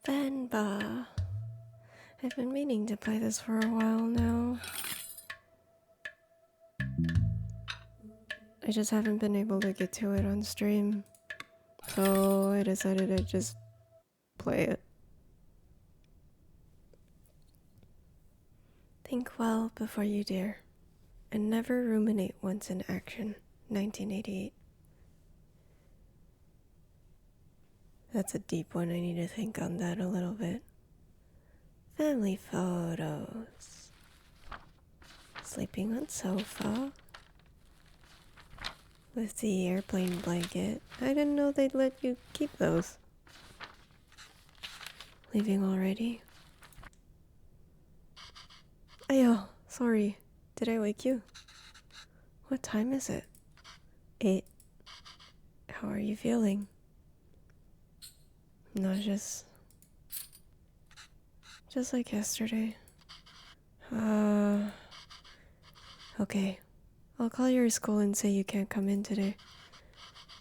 Venba. I've been meaning to play this for a while now. I just haven't been able to get to it on stream. So I decided to just play it. Think well before you dare. And never ruminate once in action. 1988. That's a deep one. I need to think on that a little bit. Family photos. Sleeping on sofa. With the airplane blanket. I didn't know they'd let you keep those. Leaving already? Ayo, sorry. Did I wake you? What time is it? 8. How are you feeling? Nauseous. Just like yesterday. Okay. I'll call your school and say you can't come in today.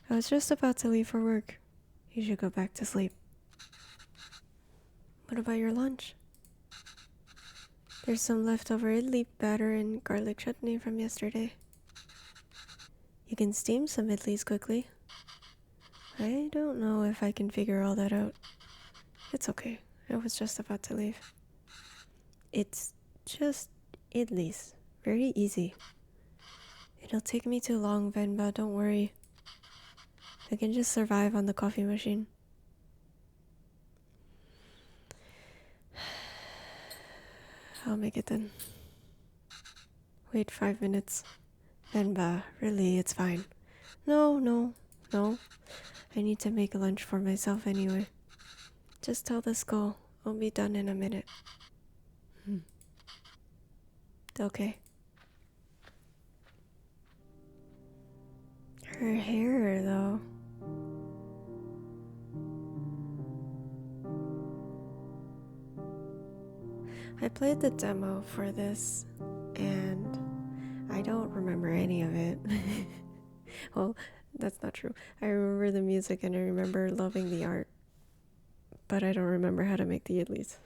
I was just about to leave for work. You should go back to sleep. What about your lunch? There's some leftover idli batter and garlic chutney from yesterday. You can steam some idlis quickly. I don't know if I can figure all that out. It's okay. I was just about to leave. It's just idlis. Very easy. It'll take me too long, Venba. Don't worry. I can just survive on the coffee machine. I'll make it then. Wait 5 minutes. Venba, really, it's fine. No. I need to make lunch for myself anyway. Just tell the school. I'll be done in a minute. Okay. Her hair, though. I played the demo for this, and I don't remember any of it. Well, that's not true. I remember the music and I remember loving the art, but I don't remember how to make the idlis.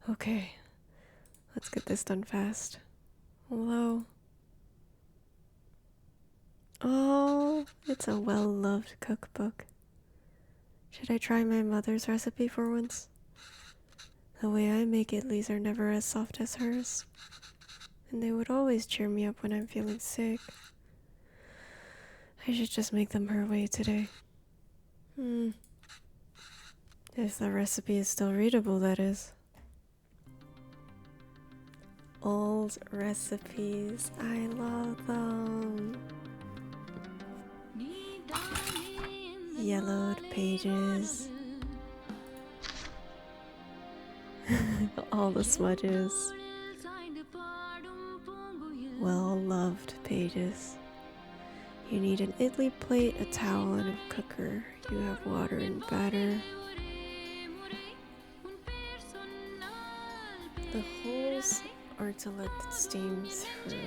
Okay, let's get this done fast. Hello. Oh, it's a well-loved cookbook. Should I try my mother's recipe for once? The way I make idlis are never as soft as hers, and they would always cheer me up when I'm feeling sick. I should just make them her way today. If the recipe is still readable, that is. Old recipes, I love them. Yellowed pages. All the smudges. Well-loved pages. You need an idli plate, a towel, and a cooker. You have water and batter. The holes are to let it steam through.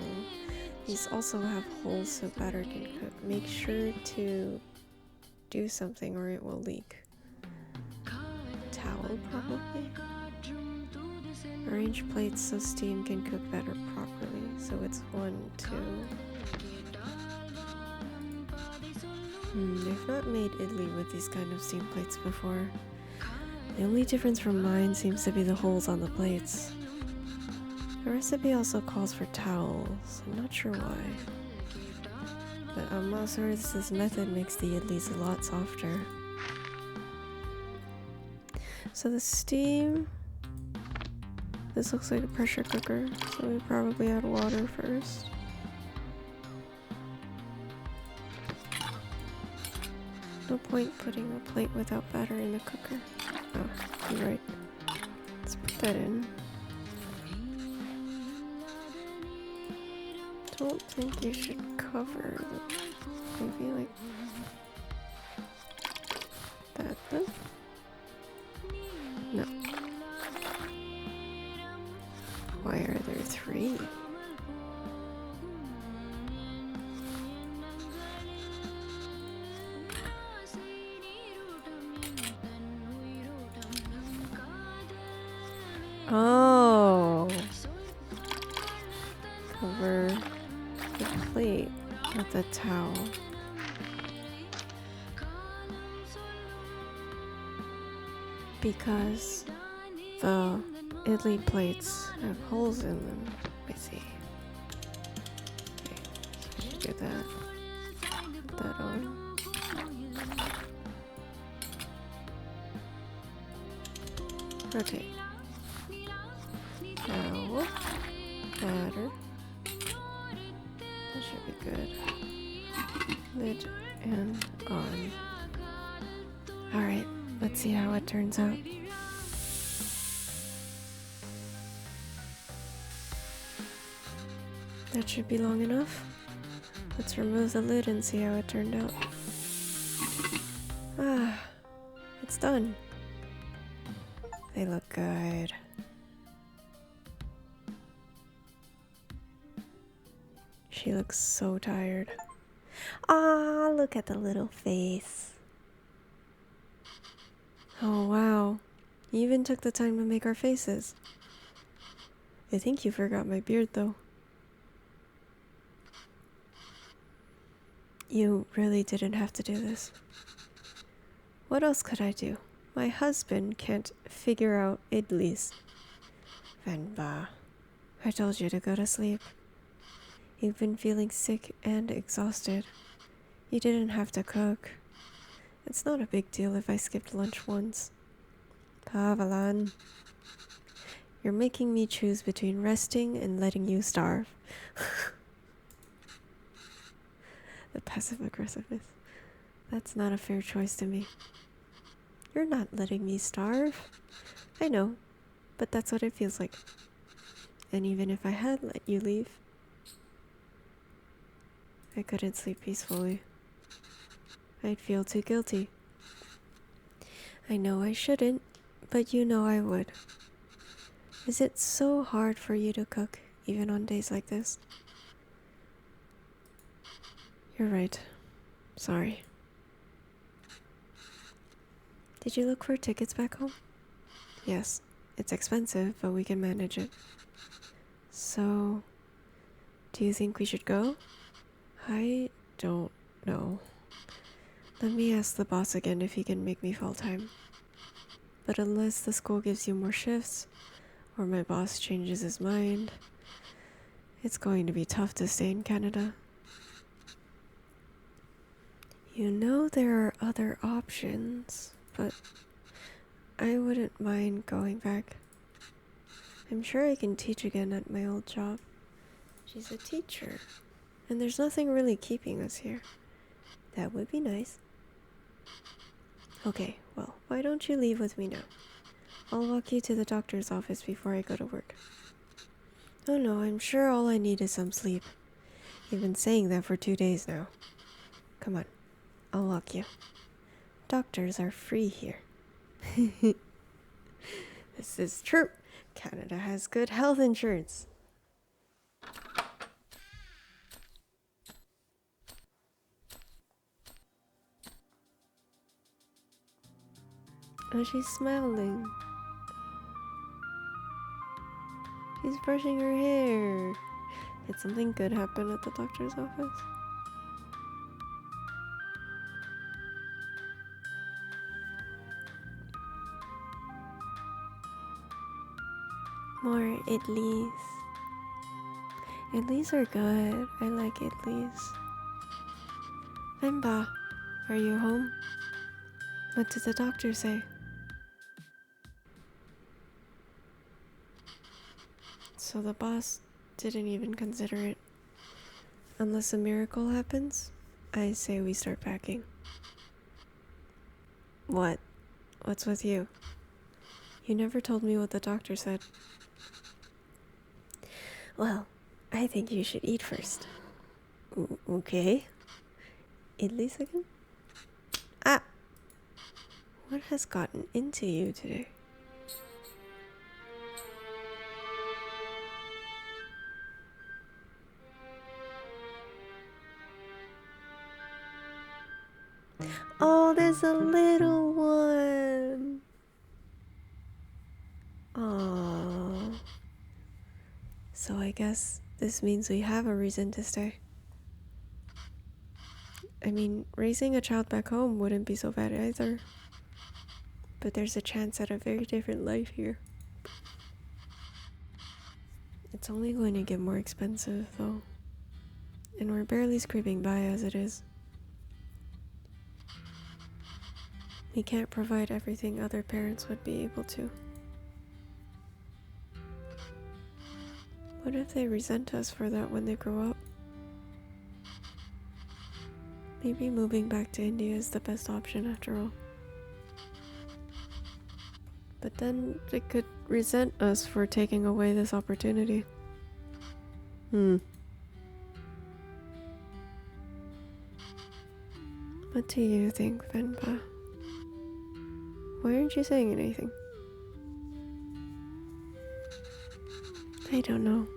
These also have holes so batter can cook. Make sure to do something or it will leak. Towel, probably. Arrange plates so steam can cook batter properly. So it's 1, 2. I've not made idli with these kind of steam plates before. The only difference from mine seems to be the holes on the plates. The recipe also calls for towels. I'm not sure why. But Masaru's method makes the idlis a lot softer. So the steam... This looks like a pressure cooker, so we probably add water first. No point putting a plate without batter in the cooker. Oh, you're right. Let's put that in. Don't think you should cover the... Maybe like... that then? No. Why are there 3? got the towel. Because the idli plates have holes in them. I see. Okay, so I should do that. Put that on. Rotate. Towel. Batter. That should be good. Lid and on. Alright, let's see how it turns out. That should be long enough. Let's remove the lid and see how it turned out. Ah, it's done. They look good. She looks so tired. Ah, look at the little face. Oh wow, you even took the time to make our faces. I think you forgot my beard though. You really didn't have to do this. What else could I do? My husband can't figure out idlis. Venba, I told you to go to sleep. You've been feeling sick and exhausted. You didn't have to cook. It's not a big deal if I skipped lunch once. Pavalan, you're making me choose between resting and letting you starve. The passive aggressiveness. That's not a fair choice to me. You're not letting me starve. I know, but that's what it feels like. And even if I had let you leave, I couldn't sleep peacefully. I'd feel too guilty. I know I shouldn't, but you know I would. Is it so hard for you to cook, even on days like this? You're right. Sorry. Did you look for tickets back home? Yes, it's expensive, but we can manage it. So, do you think we should go? I don't know. Let me ask the boss again if he can make me full time. But unless the school gives you more shifts, or my boss changes his mind, it's going to be tough to stay in Canada. You know there are other options, but I wouldn't mind going back. I'm sure I can teach again at my old job. She's a teacher, and there's nothing really keeping us here. That would be nice. Okay, well, why don't you leave with me now? I'll walk you to the doctor's office before I go to work. Oh no, I'm sure all I need is some sleep. You've been saying that for 2 days now. Come on, I'll walk you. Doctors are free here. This is true. Canada has good health insurance. Oh, she's smiling. She's brushing her hair. Did something good happen at the doctor's office? More idlis. Idlis are good. I like idlis. Venba, are you home? What did the doctor say? So the boss didn't even consider it. Unless a miracle happens, I say we start packing. What? What's with you? You never told me what the doctor said. Well, I think you should eat first. Okay. Idlis again? Ah! What has gotten into you today? Oh, there's a little one. Oh. So I guess this means we have a reason to stay. I mean, raising a child back home wouldn't be so bad either. But there's a chance at a very different life here. It's only going to get more expensive, though. And we're barely scraping by as it is. We can't provide everything other parents would be able to. What if they resent us for that when they grow up? Maybe moving back to India is the best option after all. But then they could resent us for taking away this opportunity. What do you think, Venba? Why aren't you saying anything? I don't know.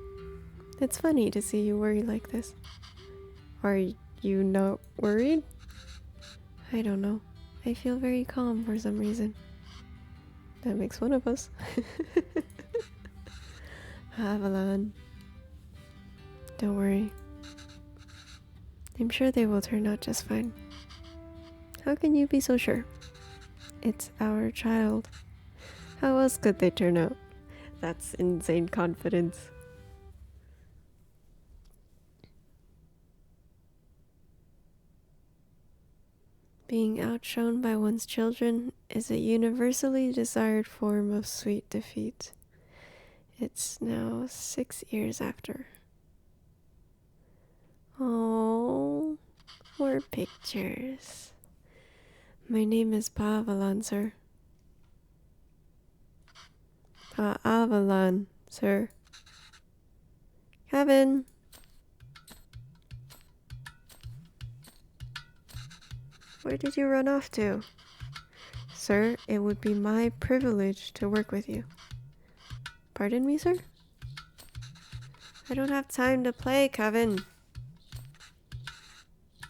It's funny to see you worry like this. Are you not worried? I don't know. I feel very calm for some reason. That makes one of us. Avalon. Don't worry. I'm sure they will turn out just fine. How can you be so sure? It's our child. How else could they turn out? That's insane confidence. Being outshone by one's children is a universally desired form of sweet defeat. It's now 6 years after. Oh, more pictures. My name is Pavalon, sir. Avalon, sir. Kevin. Where did you run off to? Sir, it would be my privilege to work with you. Pardon me, sir? I don't have time to play, Kevin.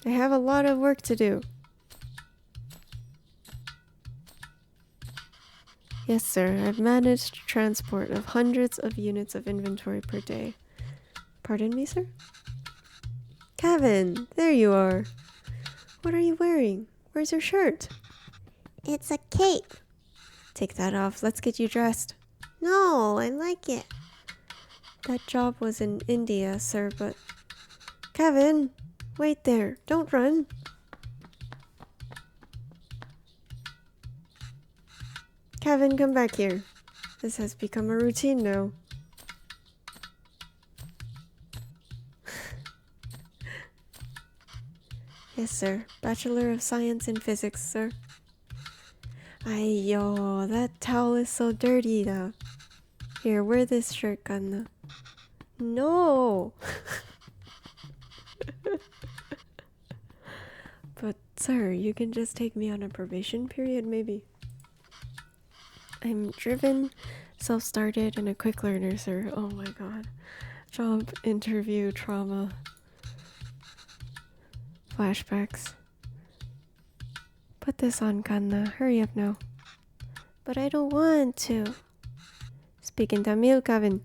I have a lot of work to do. Yes, sir. I've managed transport of hundreds of units of inventory per day. Pardon me, sir? Kevin, there you are. What are you wearing? Where's your shirt? It's a cape. Take that off. Let's get you dressed. No, I like it. That job was in India, sir, but... Kevin, wait there. Don't run. Kevin, come back here. This has become a routine now. Yes, sir. Bachelor of Science in Physics, sir. Ayo, that towel is so dirty now. Here, wear this shirt, Kanna. No! But, sir, you can just take me on a probation period, maybe. I'm driven, self-started, and a quick learner, sir. Oh my god. Job interview trauma. Flashbacks. Put this on, Kanna. Hurry up now. But I don't want to. Speak in Tamil, Kevin.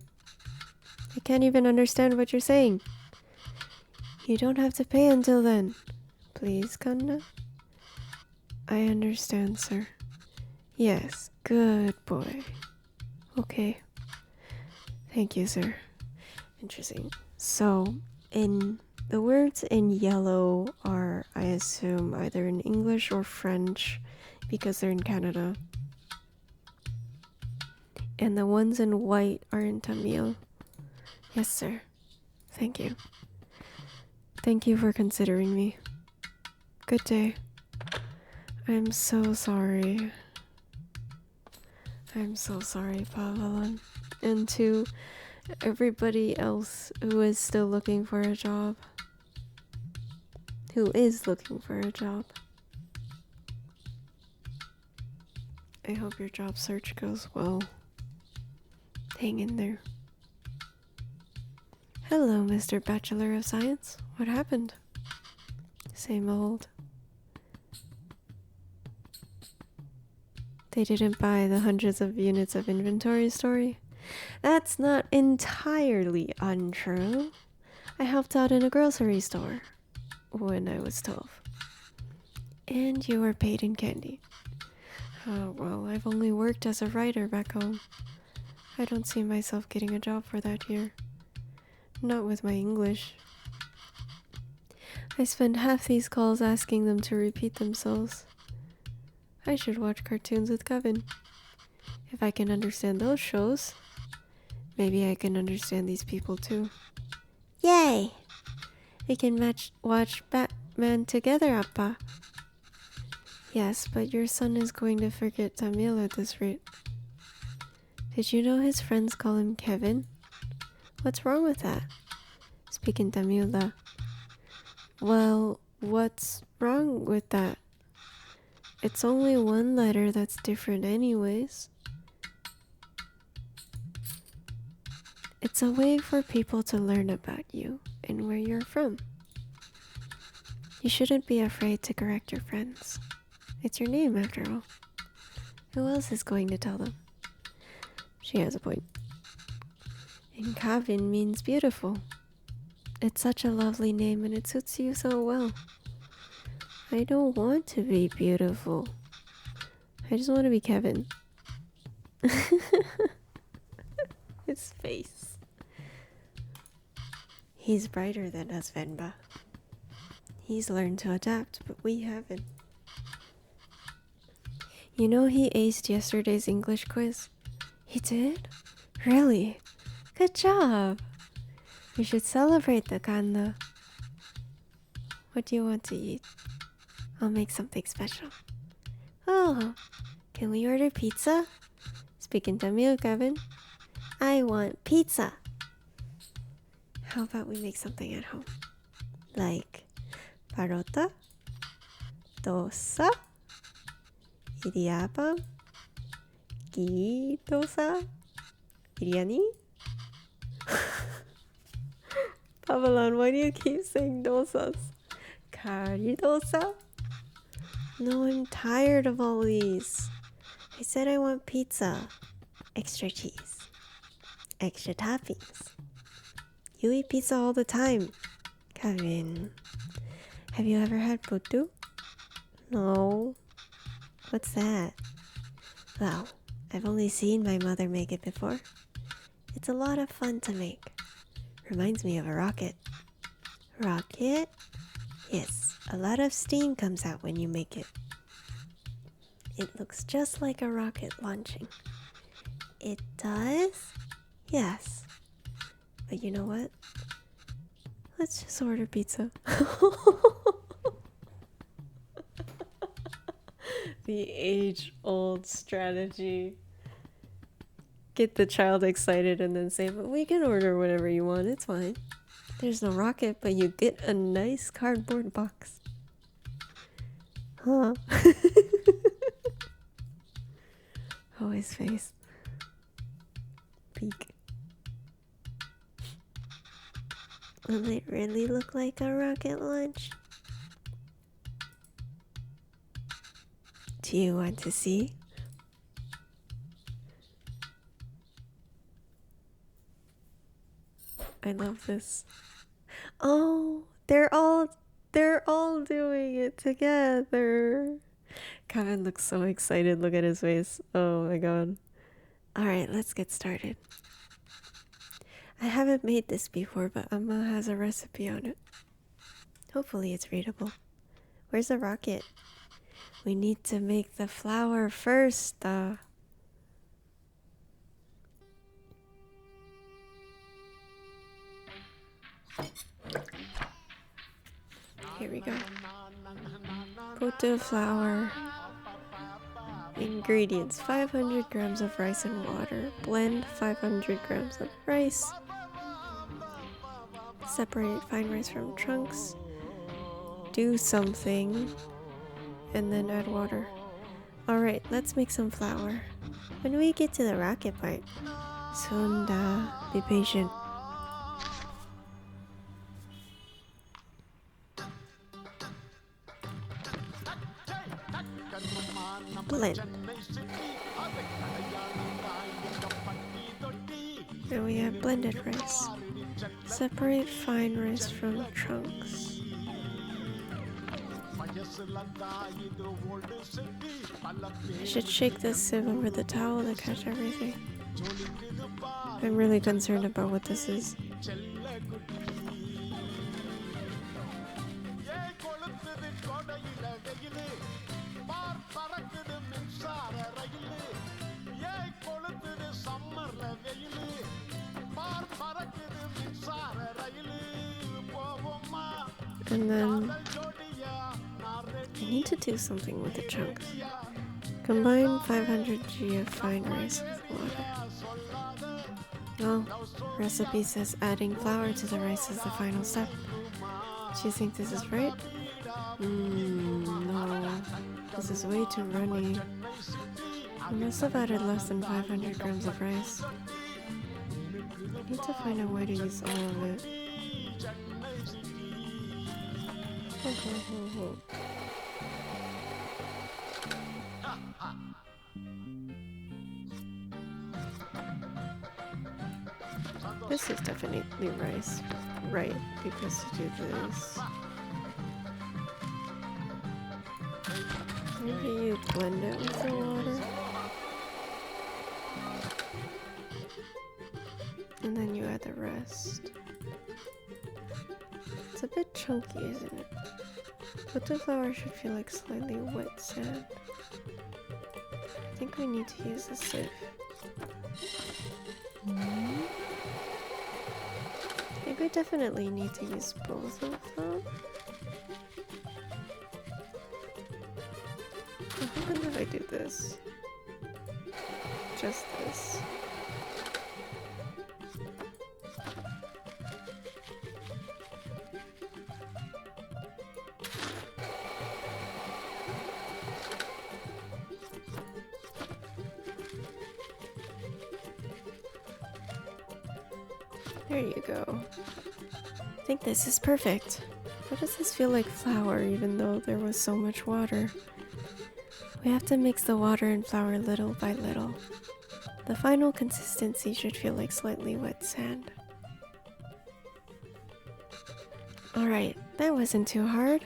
I can't even understand what you're saying. You don't have to pay until then. Please, Kanna. I understand, sir. Yes, good boy. Okay. Thank you, sir. Interesting. So, the words in yellow are, I assume, either in English or French, because they're in Canada. And the ones in white are in Tamil. Yes, sir. Thank you. Thank you for considering me. Good day. I'm so sorry. I'm so sorry, Pavelan. And to everybody else who is still looking for a job. Who is looking for a job. I hope your job search goes well. Hang in there. Hello, Mr. Bachelor of Science. What happened? Same old. They didn't buy the hundreds of units of inventory story? That's not entirely untrue. I helped out in a grocery store. when I was 12. And you were paid in candy. Oh, well, I've only worked as a writer back home. I don't see myself getting a job for that here. Not with my English. I spend half these calls asking them to repeat themselves. I should watch cartoons with Kevin. If I can understand those shows, maybe I can understand these people too. Yay! We can watch Batman together, Appa. Yes, but your son is going to forget Tamil at this rate. Did you know his friends call him Kevin? What's wrong with that? Speak in Tamil. Well, what's wrong with that? It's only one letter that's different anyways. It's a way for people to learn about you and where you're from. You shouldn't be afraid to correct your friends. It's your name after all. Who else is going to tell them? She has a point. And Kavin means beautiful. It's such a lovely name and it suits you so well. I don't want to be beautiful. I just want to be Kevin. His face. He's brighter than us, Venba. He's learned to adapt, but we haven't. You know he aced yesterday's English quiz? He did? Really? Good job! We should celebrate the Kanda. What do you want to eat? I'll make something special. Oh, can we order pizza? Speak in Tamil, Kevin. I want pizza. How about we make something at home? Like parota, dosa, idiyappam, ghee dosa, biryani. Pavalon, why do you keep saying dosas? Kari dosa? No, I'm tired of all these. I said I want pizza. Extra cheese. Extra toppings. You eat pizza all the time. Kevin, have you ever had putu? No. What's that? Well, I've only seen my mother make it before. It's a lot of fun to make. Reminds me of a rocket. Rocket? Yes, a lot of steam comes out when you make it. It looks just like a rocket launching. It does? Yes. But you know what? Let's just order pizza. The age-old strategy. Get the child excited and then say, but we can order whatever you want, it's fine. There's no rocket, but you get a nice cardboard box. Huh? Oh, his face. Peek. Will it really look like a rocket launch? Do you want to see? I love this. Oh, they're all doing it together. Kevin looks so excited. Look at his face. Oh my god. Alright, let's get started. I haven't made this before, but Amma has a recipe on it. Hopefully it's readable. Where's the rocket? We need to make the flour first. Here we go. Putu flour. Ingredients: 500 grams of rice and water. Blend 500 grams of rice. Separate fine rice from chunks. Do something. And then add water. Alright, let's make some flour. When do we get to the rocket part? Soon, be patient. Blend. Now we have blended rice. Separate fine rice from chunks. I should shake this sieve over the towel to catch everything. I'm really concerned about what this is. And then I need to do something with the chunks. Combine 500 g of fine rice with water. Well, recipe says adding flour to the rice is the final step. Do you think this is right? No. This is way too runny. I must have added less than 500 grams of rice. I need to find a way to use all of it. This is definitely rice, right? Because to do this, maybe you blend it with the water, and then you add the rest. It's a bit chunky, isn't it? But the flour should feel like slightly wet sand. I think we need to use a sieve. I think we definitely need to use both of them. What happens if I do this? Just this. There you go. I think this is perfect. Why does this feel like flour even though there was so much water? We have to mix the water and flour little by little. The final consistency should feel like slightly wet sand. Alright, that wasn't too hard.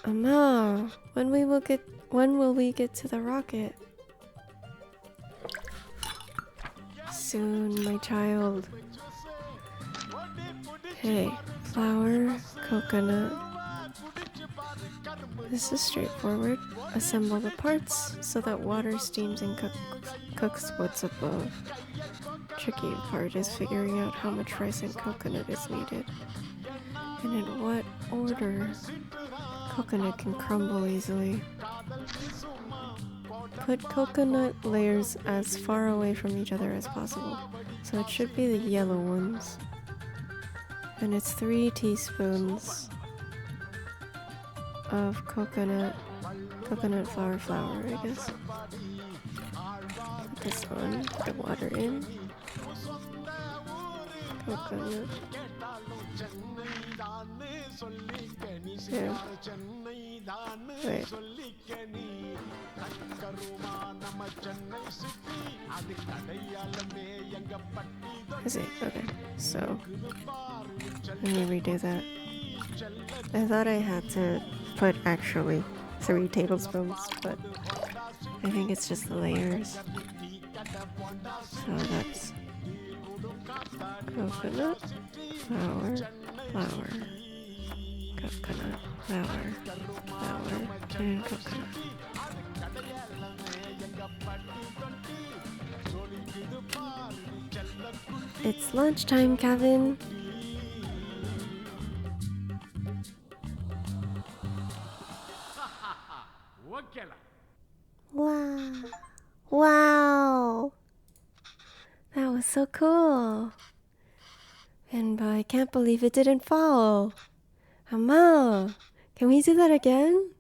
Amma, when will we get to the rocket? Soon, my child. Okay, flour, coconut. This is straightforward. Assemble the parts so that water steams and cooks what's above. Tricky part is figuring out how much rice and coconut is needed, and in what order. Coconut can crumble easily. Put coconut layers as far away from each other as possible, so it should be the yellow ones. And it's 3 teaspoons of coconut flour, I guess. Put this on, put the water in. Coconut. Yeah. Wait. I see, okay. So, let me redo that. I thought I had to put actually 3 tablespoons, but I think it's just the layers. So that's coconut, flour, flour, coconut, flour, flour, and coconut. It's lunchtime, Kevin. Wow. Wow. That was so cool. Venba, I can't believe it didn't fall. Amma, can we do that again?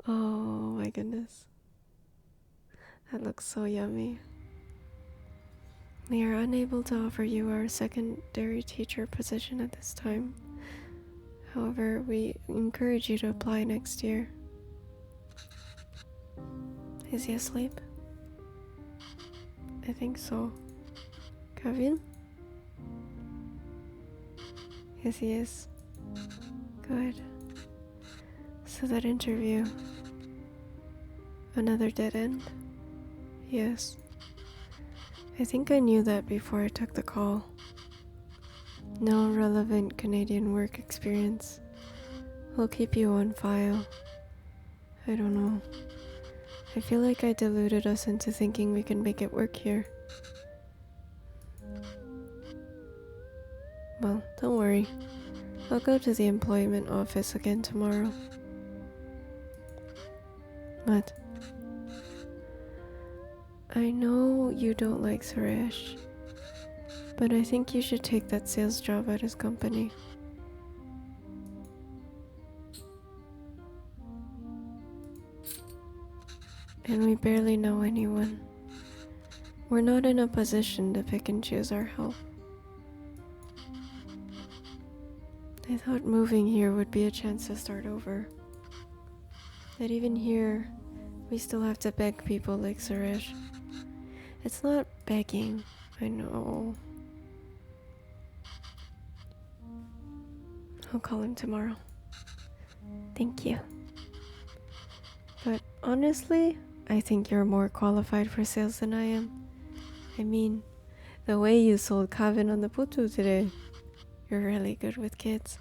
Oh my goodness. That looks so yummy. We are unable to offer you our secondary teacher position at this time. However, we encourage you to apply next year. Is he asleep? I think so. Kevin? Yes, he is. Good. So that interview, another dead end? Yes. I think I knew that before I took the call. No relevant Canadian work experience. We'll keep you on file. I don't know. I feel like I deluded us into thinking we can make it work here. Well, don't worry. I'll go to the employment office again tomorrow. What? I know you don't like Suresh, but I think you should take that sales job at his company. And we barely know anyone. We're not in a position to pick and choose our help. I thought moving here would be a chance to start over. That even here, we still have to beg people like Suresh. It's not begging, I know. I'll call him tomorrow. Thank you. But honestly, I think you're more qualified for sales than I am. I mean, the way you sold Kavin on the putu today, you're really good with kids.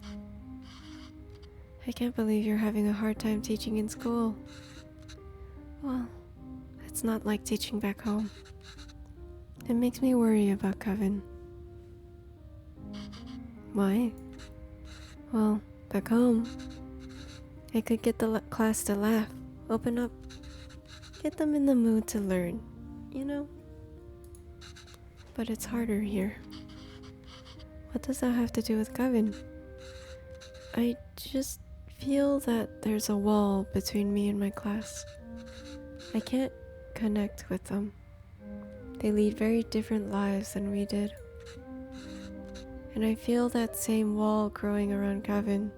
I can't believe you're having a hard time teaching in school. Well, it's not like teaching back home. It makes me worry about Kevin. Why? Well, back home, I could get the class to laugh, open up, get them in the mood to learn, you know? But it's harder here. What does that have to do with Kevin? I just feel that there's a wall between me and my class. I can't connect with them. They lead very different lives than we did. And I feel that same wall growing around Kevin.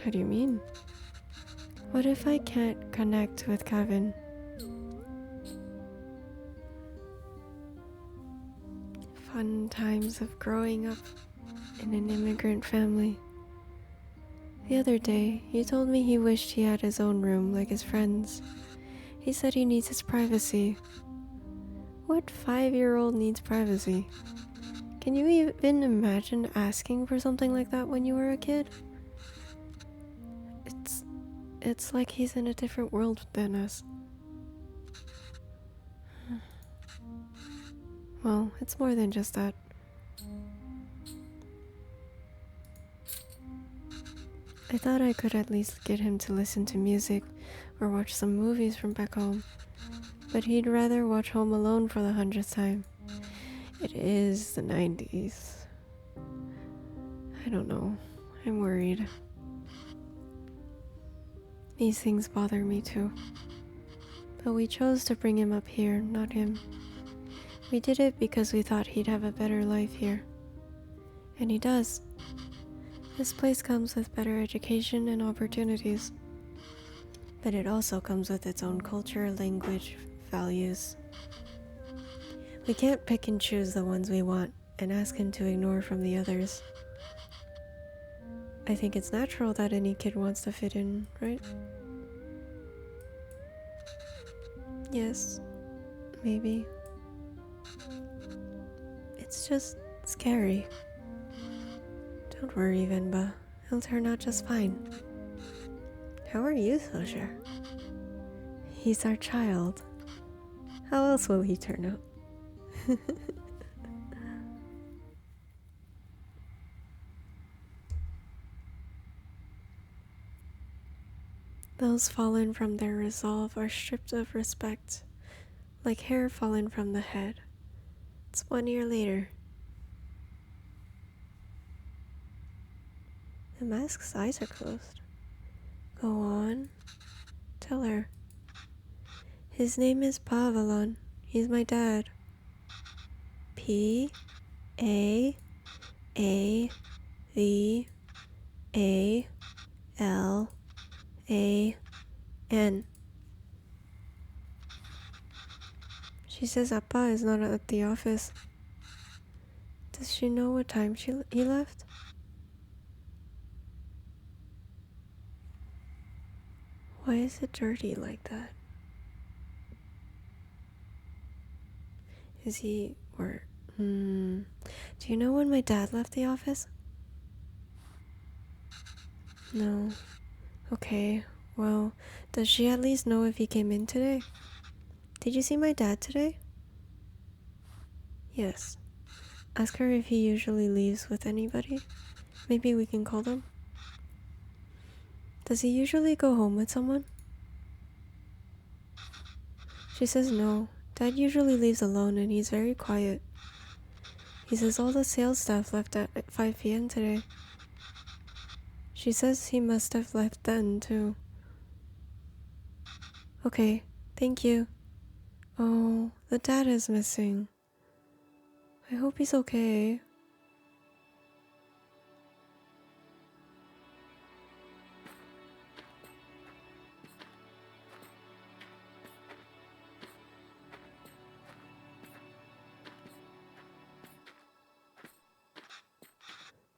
How do you mean? What if I can't connect with Kevin? Fun times of growing up in an immigrant family. The other day, he told me he wished he had his own room like his friends. He said he needs his privacy. What 5-year-old needs privacy? Can you even imagine asking for something like that when you were a kid? It's like he's in a different world than us. Well, it's more than just that. I thought I could at least get him to listen to music or watch some movies from back home, but he'd rather watch Home Alone for the 100th time. It is the 90s. I don't know. I'm worried. These things bother me too. But we chose to bring him up here, not him. We did it because we thought he'd have a better life here. And he does. This place comes with better education and opportunities. But it also comes with its own culture, language, values. We can't pick and choose the ones we want and ask him to ignore from the others. I think it's natural that any kid wants to fit in, right? Yes, maybe. It's just scary. Don't worry, Venba. He'll turn out just fine. How are you so sure? He's our child. How else will he turn out? Those fallen from their resolve are stripped of respect, like hair fallen from the head. It's 1 year later. The mask's eyes are closed. Go on. Tell her. His name is Pavalon. He's my dad. P-A-A-V-A-L-A-N. She says Appa is not at the office. Does she know what time he left? Why is it dirty like that? Is he or do you know when my dad left the office? No. Okay. Well, does she at least know if he came in today? Did you see my dad today? Yes. Ask her if he usually leaves with anybody. Maybe we can call them. Does he usually go home with someone? She says no. Dad usually leaves alone and he's very quiet. He says all the sales staff left at 5 p.m. today. She says he must have left then, too. Okay, thank you. Oh, the dad is missing. I hope he's okay.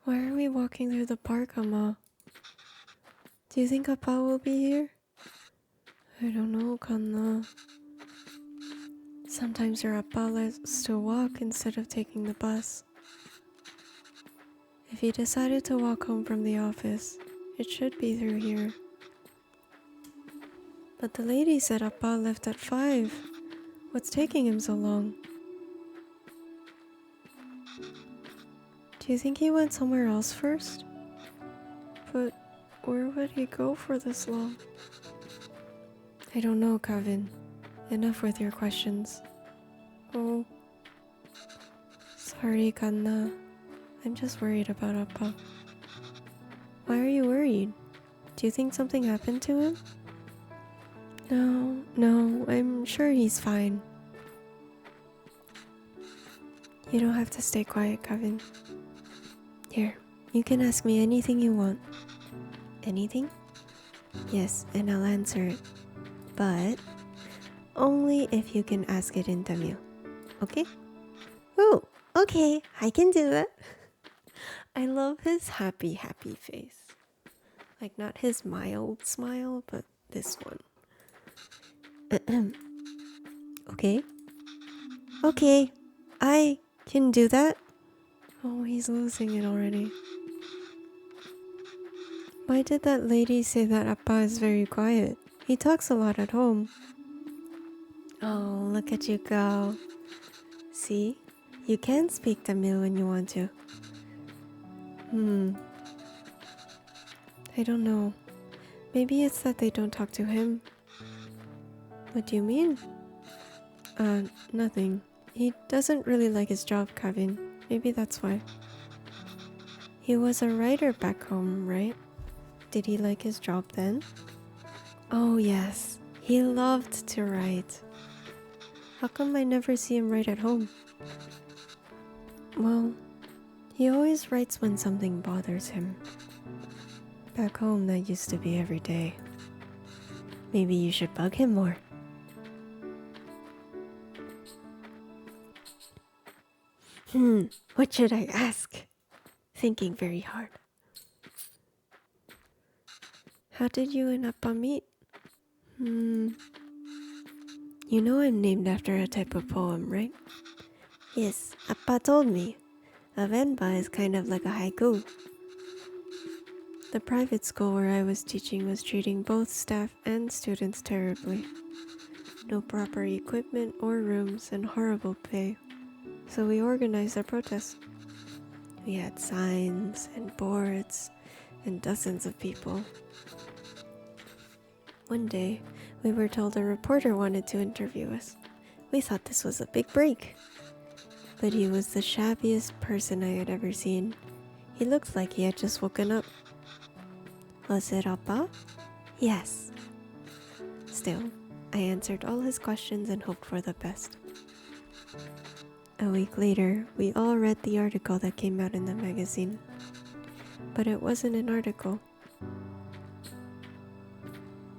Why are we walking through the park, Amma? Do you think Appa will be here? I don't know, Kanna. Sometimes your Appa likes to walk instead of taking the bus. If he decided to walk home from the office, it should be through here. But the lady said Appa left at 5. What's taking him so long? Do you think he went somewhere else first? But where would he go for this long? I don't know, Kevin. Enough with your questions. Oh. Sorry, Kanna. I'm just worried about Appa. Why are you worried? Do you think something happened to him? No, I'm sure he's fine. You don't have to stay quiet, Kevin. Here, you can ask me anything you want. Anything? Yes, and I'll answer it. But only if you can ask it in Tamil. Okay? Oh, okay, I can do that. I love his happy face. Like not his mild smile, but this one. Okay? Okay, I can do that. Oh, he's losing it already. Why did that lady say that Appa is very quiet? He talks a lot at home. Oh, look at you go. See? You can speak Tamil when you want to. I don't know. Maybe it's that they don't talk to him. What do you mean? Nothing. He doesn't really like his job, Kevin. Maybe that's why. He was a writer back home, right? Did he like his job then? Oh, yes. He loved to write. How come I never see him write at home? Well, he always writes when something bothers him. Back home, that used to be every day. Maybe you should bug him more. What should I ask? Thinking very hard. How did you and Appa meet? You know I'm named after a type of poem, right? Yes, Appa told me. A Venba is kind of like a haiku. The private school where I was teaching was treating both staff and students terribly. No proper equipment or rooms and horrible pay. So we organized a protest. We had signs and boards and dozens of people. One day, we were told a reporter wanted to interview us. We thought this was a big break. But he was the shabbiest person I had ever seen. He looked like he had just woken up. Was it Appa? Yes. Still, I answered all his questions and hoped for the best. A week later, we all read the article that came out in the magazine. But it wasn't an article.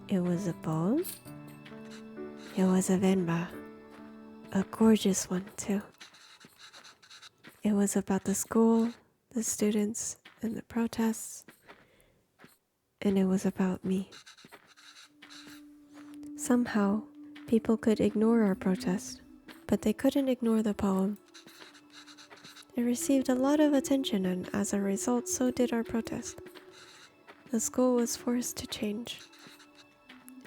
It was a poem. It was a Venba. A gorgeous one, too. It was about the school, the students, and the protests, and it was about me. Somehow, people could ignore our protest, but they couldn't ignore the poem. It received a lot of attention, and as a result, so did our protest. The school was forced to change,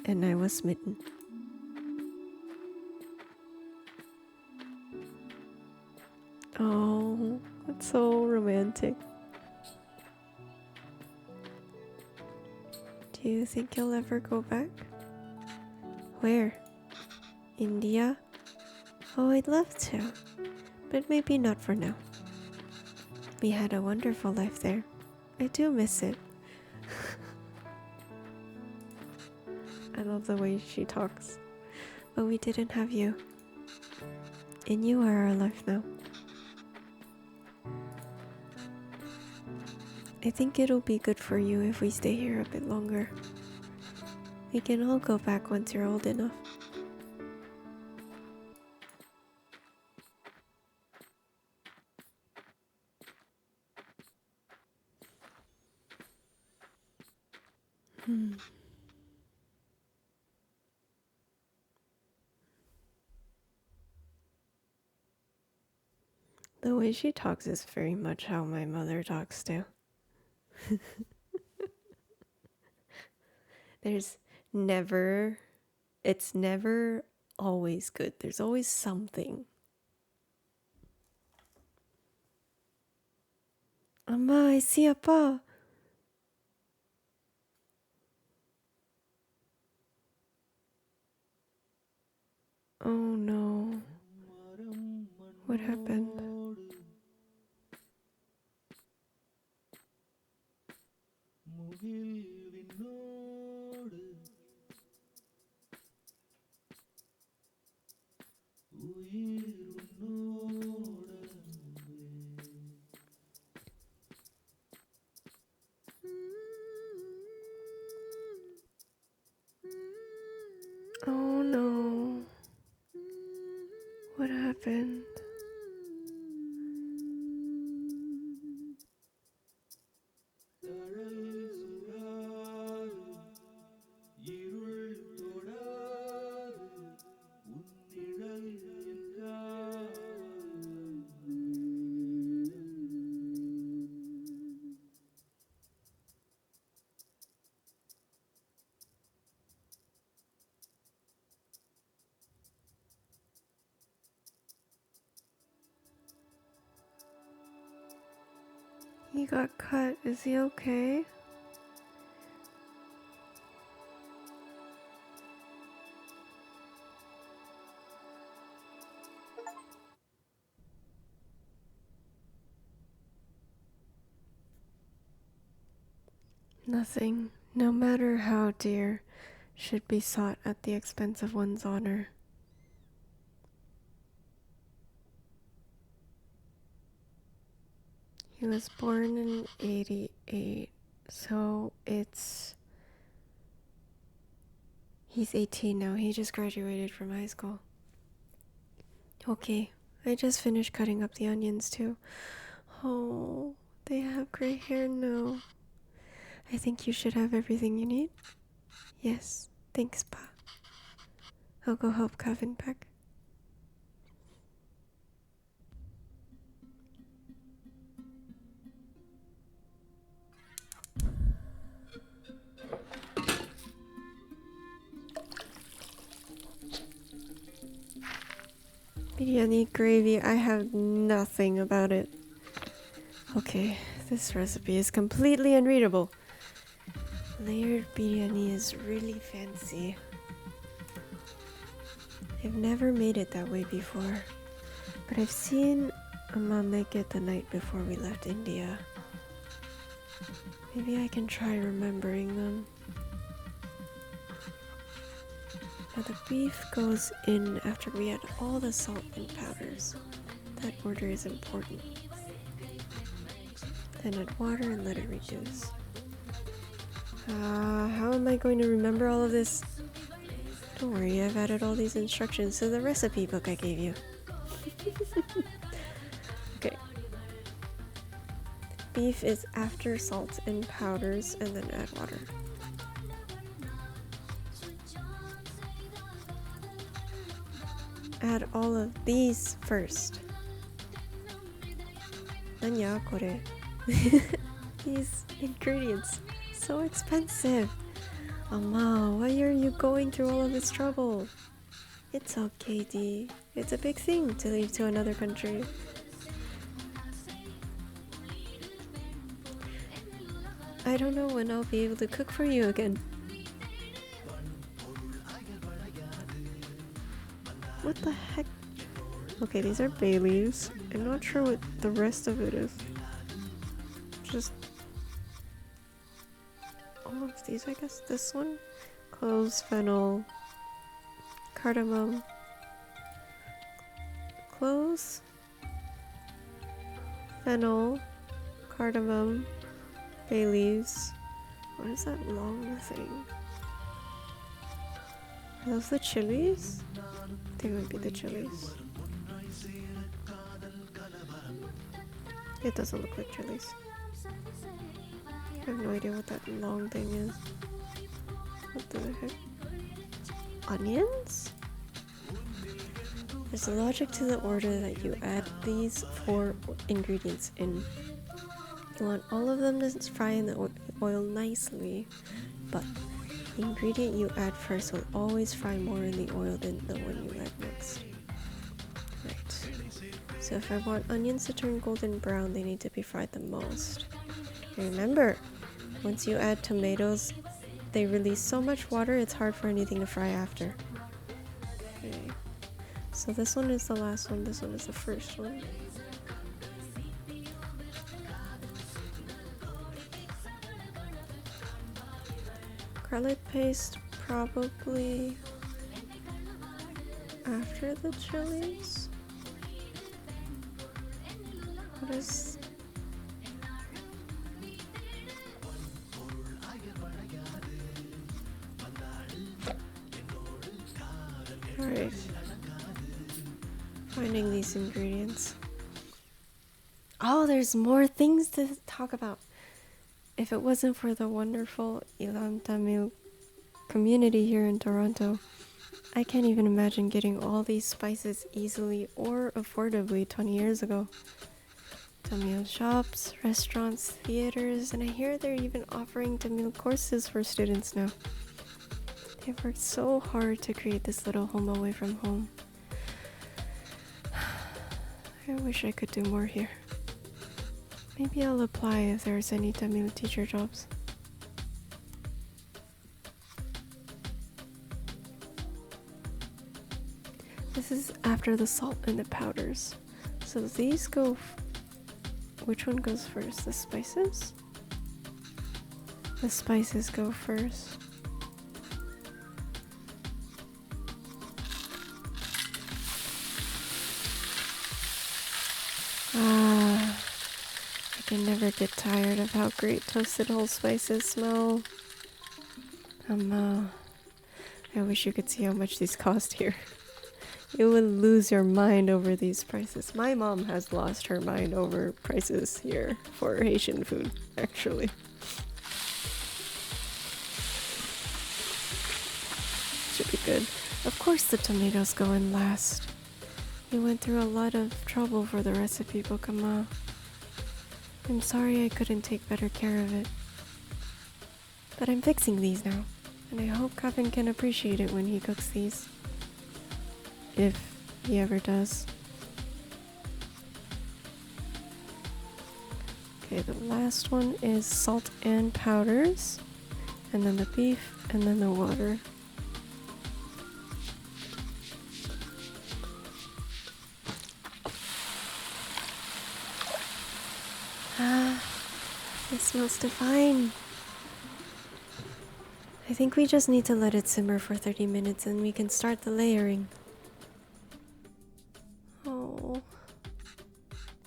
and I was smitten. Oh, it's so romantic. Do you think you'll ever go back? Where? India? Oh, I'd love to, but maybe not for now. We had a wonderful life there. I do miss it. I love the way she talks. But we didn't have you. And you are our life now. I think it'll be good for you if we stay here a bit longer. We can all go back once you're old enough. The way she talks is very much how my mother talks too. It's never always good. There's always something. Amma, I see Appa. Oh no. What happened? Oh no. What happened? He got cut. Is he okay? Nothing, no matter how dear, should be sought at the expense of one's honor. He was born in 88, so he's 18 now. He just graduated from high school. Okay, I just finished cutting up the onions too. Oh, they have gray hair now. I think you should have everything you need. Yes, thanks, Pa. I'll go help Kevin pack. Biryani gravy, I have nothing about it. Okay, this recipe is completely unreadable. Layered biryani is really fancy. I've never made it that way before, but I've seen Amma make it the night before we left India. Maybe I can try remembering them. Now the beef goes in after we add all the salt and powders. That order is important. Then add water and let it reduce. How am I going to remember all of this? Don't worry, I've added all these instructions to the recipe book I gave you. Okay, Beef is after salt and powders and then add water. Add all of these first. Nanya kore? These ingredients, so expensive. Amma, why are you going through all of this trouble? It's okay, Dee. It's a big thing to leave to another country. I don't know when I'll be able to cook for you again. What the heck? Okay, these are bay leaves. I'm not sure what the rest of it is. Just all of these, I guess. This one, cloves, fennel, cardamom, cloves, fennel, cardamom, bay leaves. What is that long thing? Are those the chilies? They might be the chilies. It doesn't look like chilies. I have no idea what that long thing is. What the heck? Onions? There's a logic to the order that you add these 4 ingredients in. You want all of them to fry in the oil nicely, but the ingredient you add first will always fry more in the oil than the one you add next. Right. So if I want onions to turn golden brown, they need to be fried the most. Remember, once you add tomatoes, they release so much water it's hard for anything to fry after. Okay. So this one is the last one, this one is the first one. Garlic paste probably after the chilies. What is... Alright. Finding these ingredients. Oh, there's more things to talk about. If it wasn't for the wonderful Ilam Tamil community here in Toronto, I can't even imagine getting all these spices easily or affordably 20 years ago. Tamil shops, restaurants, theaters, and I hear they're even offering Tamil courses for students now. They've worked so hard to create this little home away from home. I wish I could do more here. Maybe I'll apply if there's any Tamil teacher jobs. This is after the salt and the powders. So these go... Which one goes first? The spices? The spices go first. Ah, I can never get tired of how great toasted whole spices smell. I wish you could see how much these cost here. You would lose your mind over these prices. My mom has lost her mind over prices here for Haitian food, actually. Should be good. Of course the tomatoes go in last. You went through a lot of trouble for the recipe, Bokama. I'm sorry I couldn't take better care of it. But I'm fixing these now, and I hope Kevin can appreciate it when he cooks these. If he ever does. Okay, the last one is salt and powders, and then the beef, and then the water. It smells divine. I think we just need to let it simmer for 30 minutes and we can start the layering. Oh.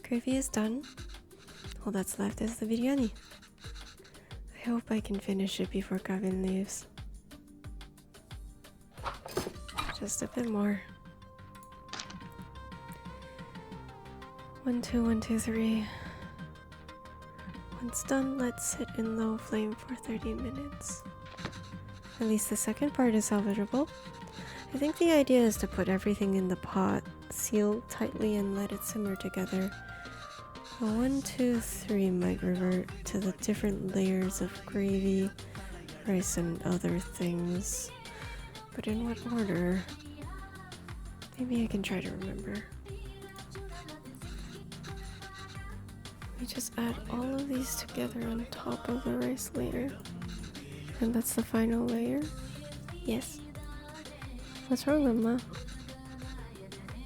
Gravy is done. All that's left is the biryani. I hope I can finish it before Kevin leaves. Just a bit more. 1, 2, 1, 2, 3. Once done, let's sit in low flame for 30 minutes. At least the second part is salvageable. I think the idea is to put everything in the pot, seal tightly and let it simmer together. 1, 2, 3 might revert to the different layers of gravy, rice and other things. But in what order? Maybe I can try to remember. We just add all of these together on top of the rice layer. And that's the final layer? Yes. What's wrong, Amma?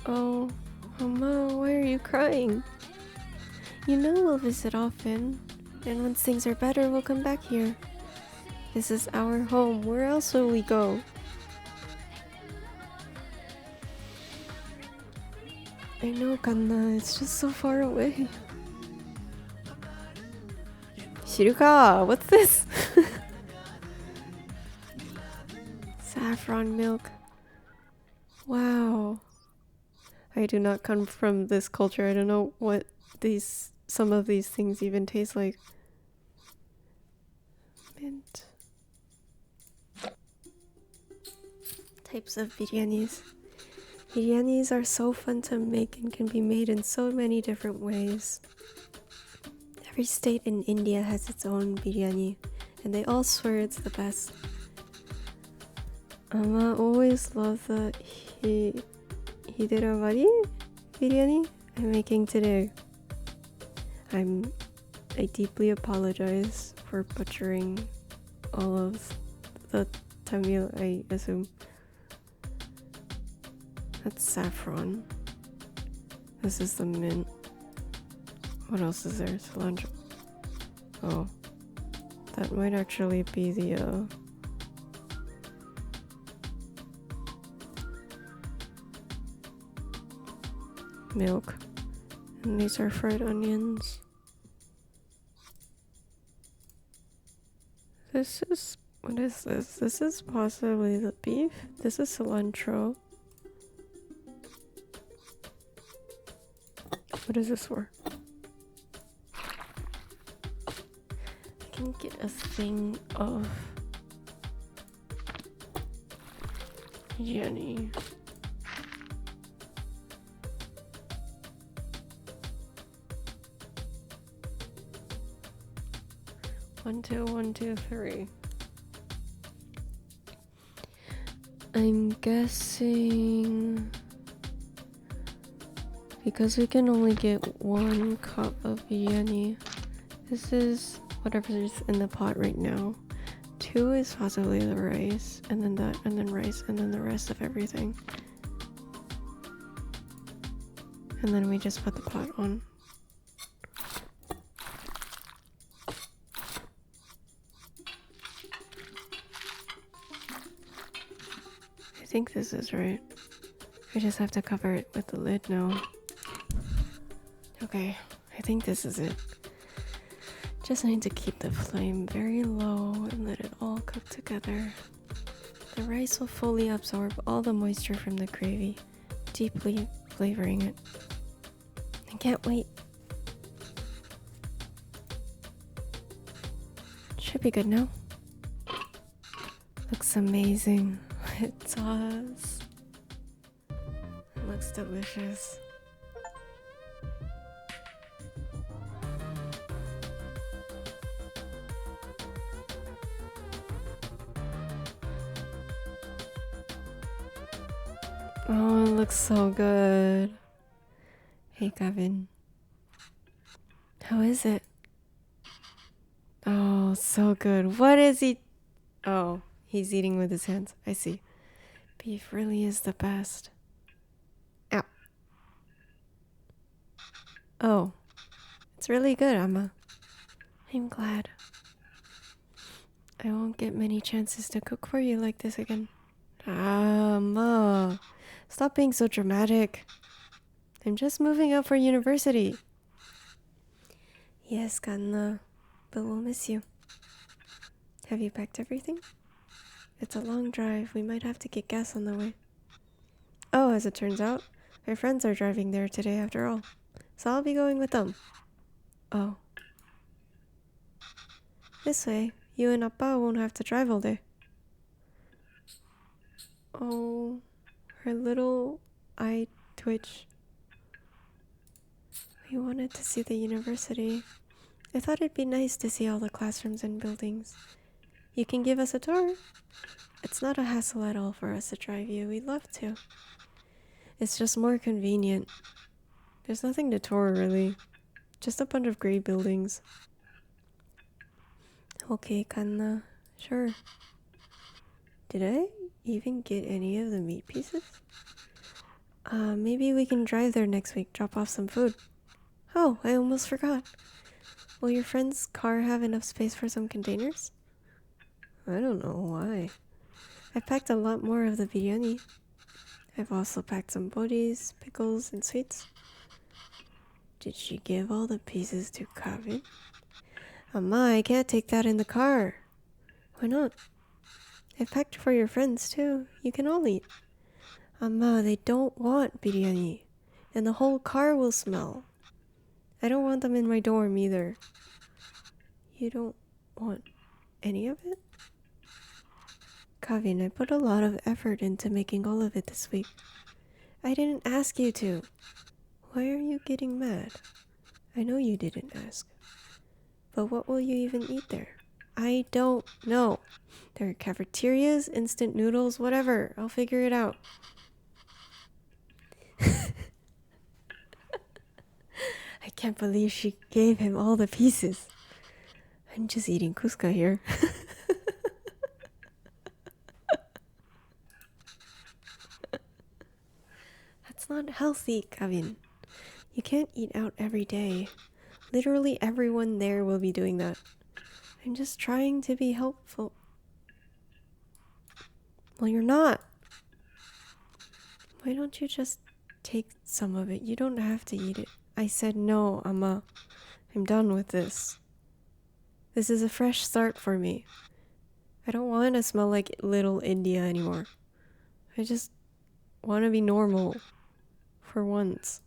Oh, Amma, why are you crying? You know we'll visit often, and once things are better, we'll come back here. This is our home. Where else will we go? I know, Kanna. It's just so far away. Shiruka, what's this? Saffron milk. Wow. I do not come from this culture. I don't know what some of these things even taste like. Mint. Types of biryanis. Biryanis are so fun to make and can be made in so many different ways. Every state in India has its own biryani, and they all swear it's the best. Amma always loved the Hyderabadi biryani I'm making today. I deeply apologize for butchering all of the Tamil, I assume. That's saffron. This is the mint. What else is there? Cilantro. Oh. That might actually be the, milk. And these are fried onions. What is this? This is possibly the beef. This is cilantro. What is this for? I can get a thing of Jenny. One, two, three. I'm guessing because we can only get 1 cup of biryani. This is whatever's in the pot right now. 2 is possibly the rice, and then that, and then rice, and then the rest of everything. And then we just put the pot on. I think this is right. I just have to cover it with the lid now. Okay, I think this is it. Just need to keep the flame very low and let it all cook together. The rice will fully absorb all the moisture from the gravy, deeply flavoring it. I can't wait. Should be good now. Looks amazing. It does. It looks delicious. Oh, it looks so good. Hey, Gavin. How is it? Oh, so good. What is he? Oh, he's eating with his hands. I see. Beef really is the best. Ow. Oh, it's really good, Amma. I'm glad. I won't get many chances to cook for you like this again. Amma, stop being so dramatic. I'm just moving out for university. Yes, Kanna, but we'll miss you. Have you packed everything? It's a long drive. We might have to get gas on the way. Oh, as it turns out, my friends are driving there today after all. So I'll be going with them. Oh. This way, you and Appa won't have to drive all day. Oh, her little eye twitch. We wanted to see the university. I thought it'd be nice to see all the classrooms and buildings. You can give us a tour. It's not a hassle at all for us to drive you. We'd love to. It's just more convenient. There's nothing to tour, really. Just a bunch of gray buildings. Okay, Kanna. Sure. Did I even get any of the meat pieces? Maybe we can drive there next week, drop off some food. Oh, I almost forgot. Will your friend's car have enough space for some containers? I don't know why. I packed a lot more of the biryani. I've also packed some bodis, pickles, and sweets. Did she give all the pieces to Kavin? Amma, I can't take that in the car. Why not? I packed for your friends too. You can all eat. Amma, they don't want biryani, and the whole car will smell. I don't want them in my dorm either. You don't want any of it? Kavin, I put a lot of effort into making all of it this week. I didn't ask you to. Why are you getting mad? I know you didn't ask. But what will you even eat there? I don't know. There are cafeterias, instant noodles, whatever. I'll figure it out. I can't believe she gave him all the pieces. I'm just eating Cusca here. That's not healthy, Kavin. You can't eat out every day. Literally everyone there will be doing that. I'm just trying to be helpful. Well, you're not. Why don't you just take some of it? You don't have to eat it. I said no, Amma. I'm done with this. This is a fresh start for me. I don't want to smell like little India anymore. I just want to be normal. For once.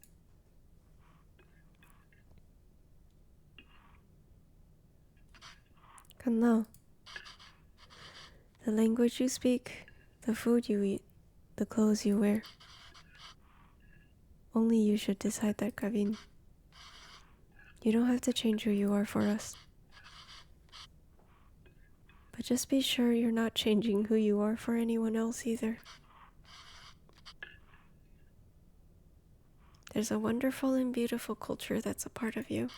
Kanna. The language you speak, the food you eat, the clothes you wear. Only you should decide that, Kavin. You don't have to change who you are for us. But just be sure you're not changing who you are for anyone else either. There's a wonderful and beautiful culture that's a part of you.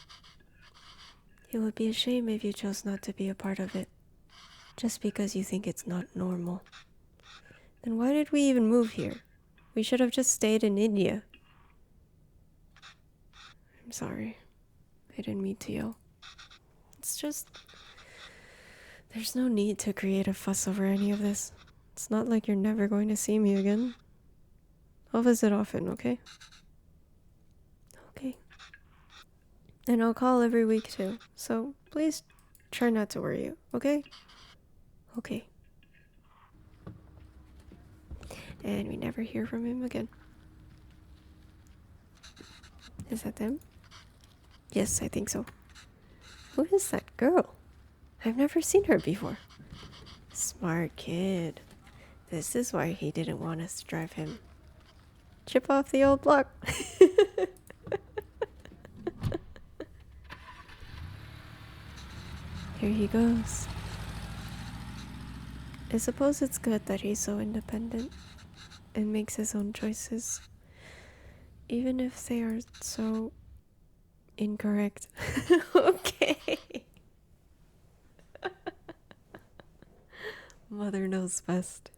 It would be a shame if you chose not to be a part of it, just because you think it's not normal. Then why did we even move here? We should have just stayed in India. I'm sorry. I didn't mean to yell. It's just... there's no need to create a fuss over any of this. It's not like you're never going to see me again. I'll visit often, okay? Okay. And I'll call every week too, so please try not to worry, okay? Okay. And we never hear from him again. Is that them? Yes, I think so. Who is that girl? I've never seen her before. Smart kid. This is why he didn't want us to drive him. Chip off the old block. Here he goes. I suppose it's good that he's so independent and makes his own choices, even if they are so incorrect. Okay. Mother knows best.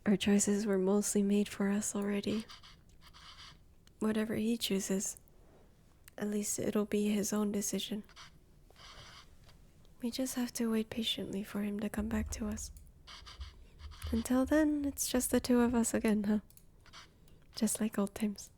Our choices were mostly made for us already. Whatever he chooses, at least it'll be his own decision. We just have to wait patiently for him to come back to us. Until then, it's just the two of us again, huh? Just like old times.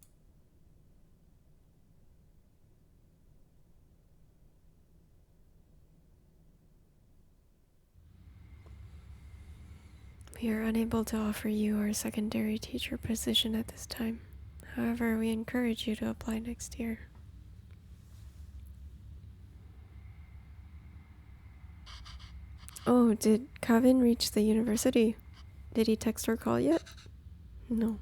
We are unable to offer you our secondary teacher position at this time. However, we encourage you to apply next year. Oh, did Kevin reach the university? Did he text or call yet? No.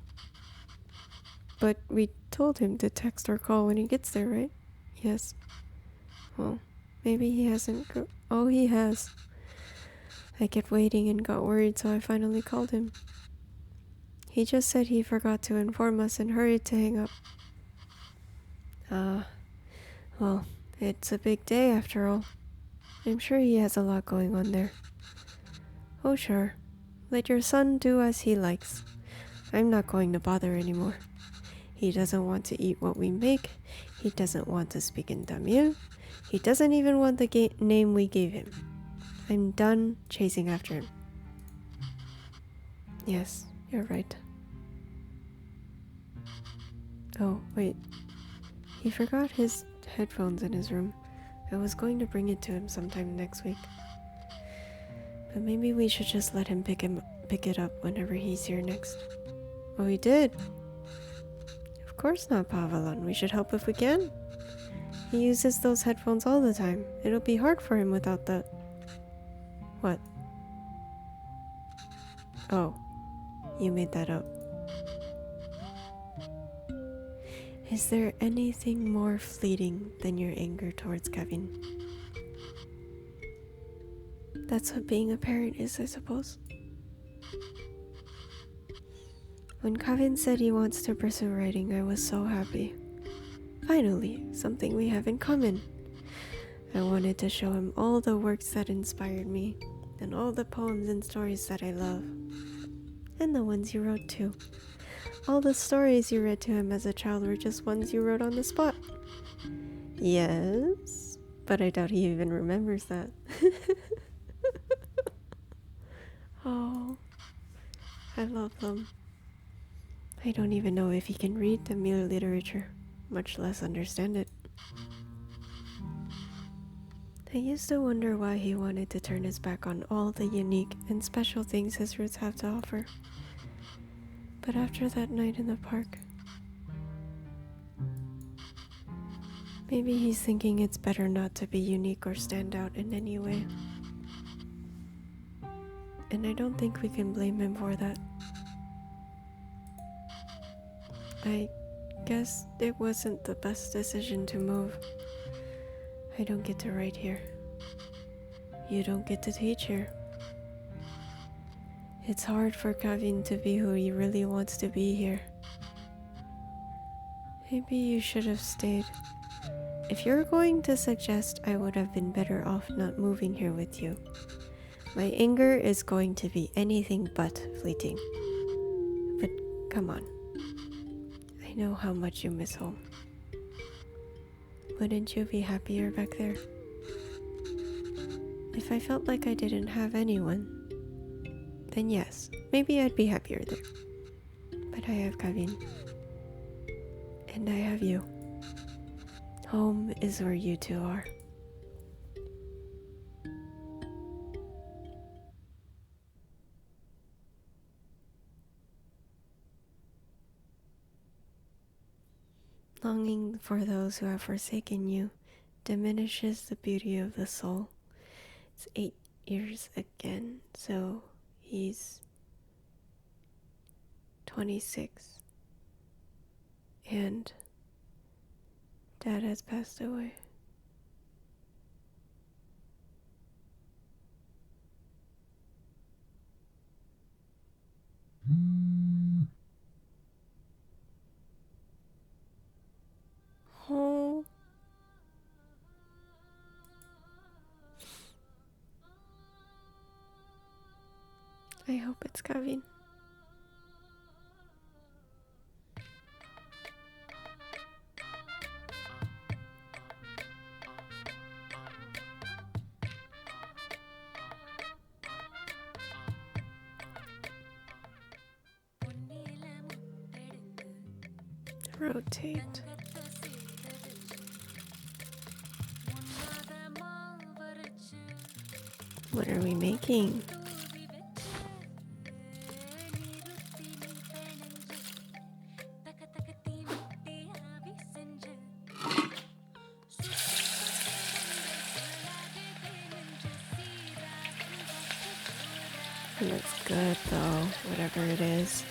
But we told him to text or call when he gets there, right? Yes. Well, maybe he hasn't oh, he has. I kept waiting and got worried, so I finally called him. He just said he forgot to inform us and hurried to hang up. Well, it's a big day after all. I'm sure he has a lot going on there. Oh, sure. Let your son do as he likes. I'm not going to bother anymore. He doesn't want to eat what we make. He doesn't want to speak in Tamil. He doesn't even want the name we gave him. I'm done chasing after him. Yes, you're right. Oh, wait. He forgot his headphones in his room. I was going to bring it to him sometime next week. But maybe we should just let him pick it up whenever he's here next. Oh, he did? Of course not, Pavelan. We should help if we can. He uses those headphones all the time. It'll be hard for him without the... What? Oh, you made that up. Is there anything more fleeting than your anger towards Kevin? That's what being a parent is, I suppose. When Kevin said he wants to pursue writing, I was so happy. Finally, something we have in common. I wanted to show him all the works that inspired me, and all the poems and stories that I love. And the ones you wrote too. All the stories you read to him as a child were just ones you wrote on the spot. Yes, but I doubt he even remembers that. Oh, I love them. I don't even know if he can read Tamil literature, much less understand it. I used to wonder why he wanted to turn his back on all the unique and special things his roots have to offer. But after that night in the park, maybe he's thinking it's better not to be unique or stand out in any way. And I don't think we can blame him for that. I guess it wasn't the best decision to move. I don't get to write here. You don't get to teach here. It's hard for Kevin to be who he really wants to be here. Maybe you should have stayed. If you're going to suggest I would have been better off not moving here with you, my anger is going to be anything but fleeting. But come on. I know how much you miss home. Wouldn't you be happier back there? If I felt like I didn't have anyone, then yes, maybe I'd be happier there. But I have Kevin. And I have you. Home is where you two are. Longing for those who have forsaken you diminishes the beauty of the soul. It's 8 years again, so he's 26. And Dad has passed away. Oh. I hope it's Kevin. Rotate. What are we making? It looks good though, whatever it is.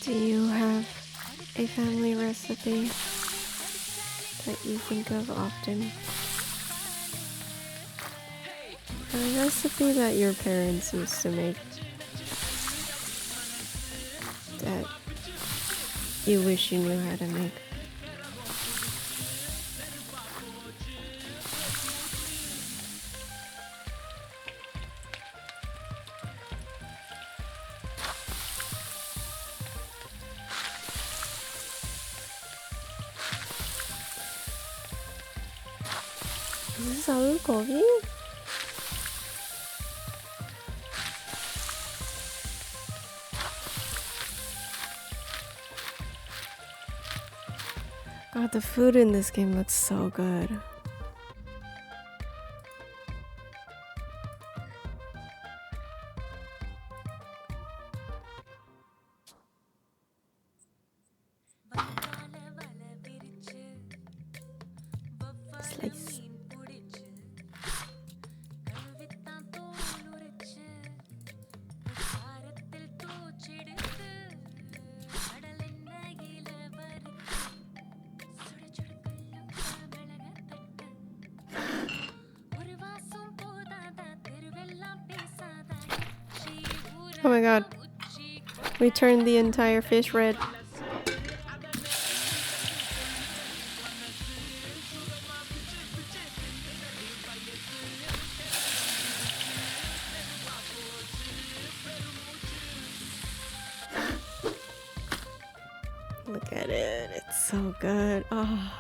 Do you have a family recipe that you think of often? A recipe that your parents used to make that you wish you knew how to make? Is this algogi? God, the food in this game looks so good. Slice. Oh my god. We turned the entire fish red. Look at it. It's so good. Oh.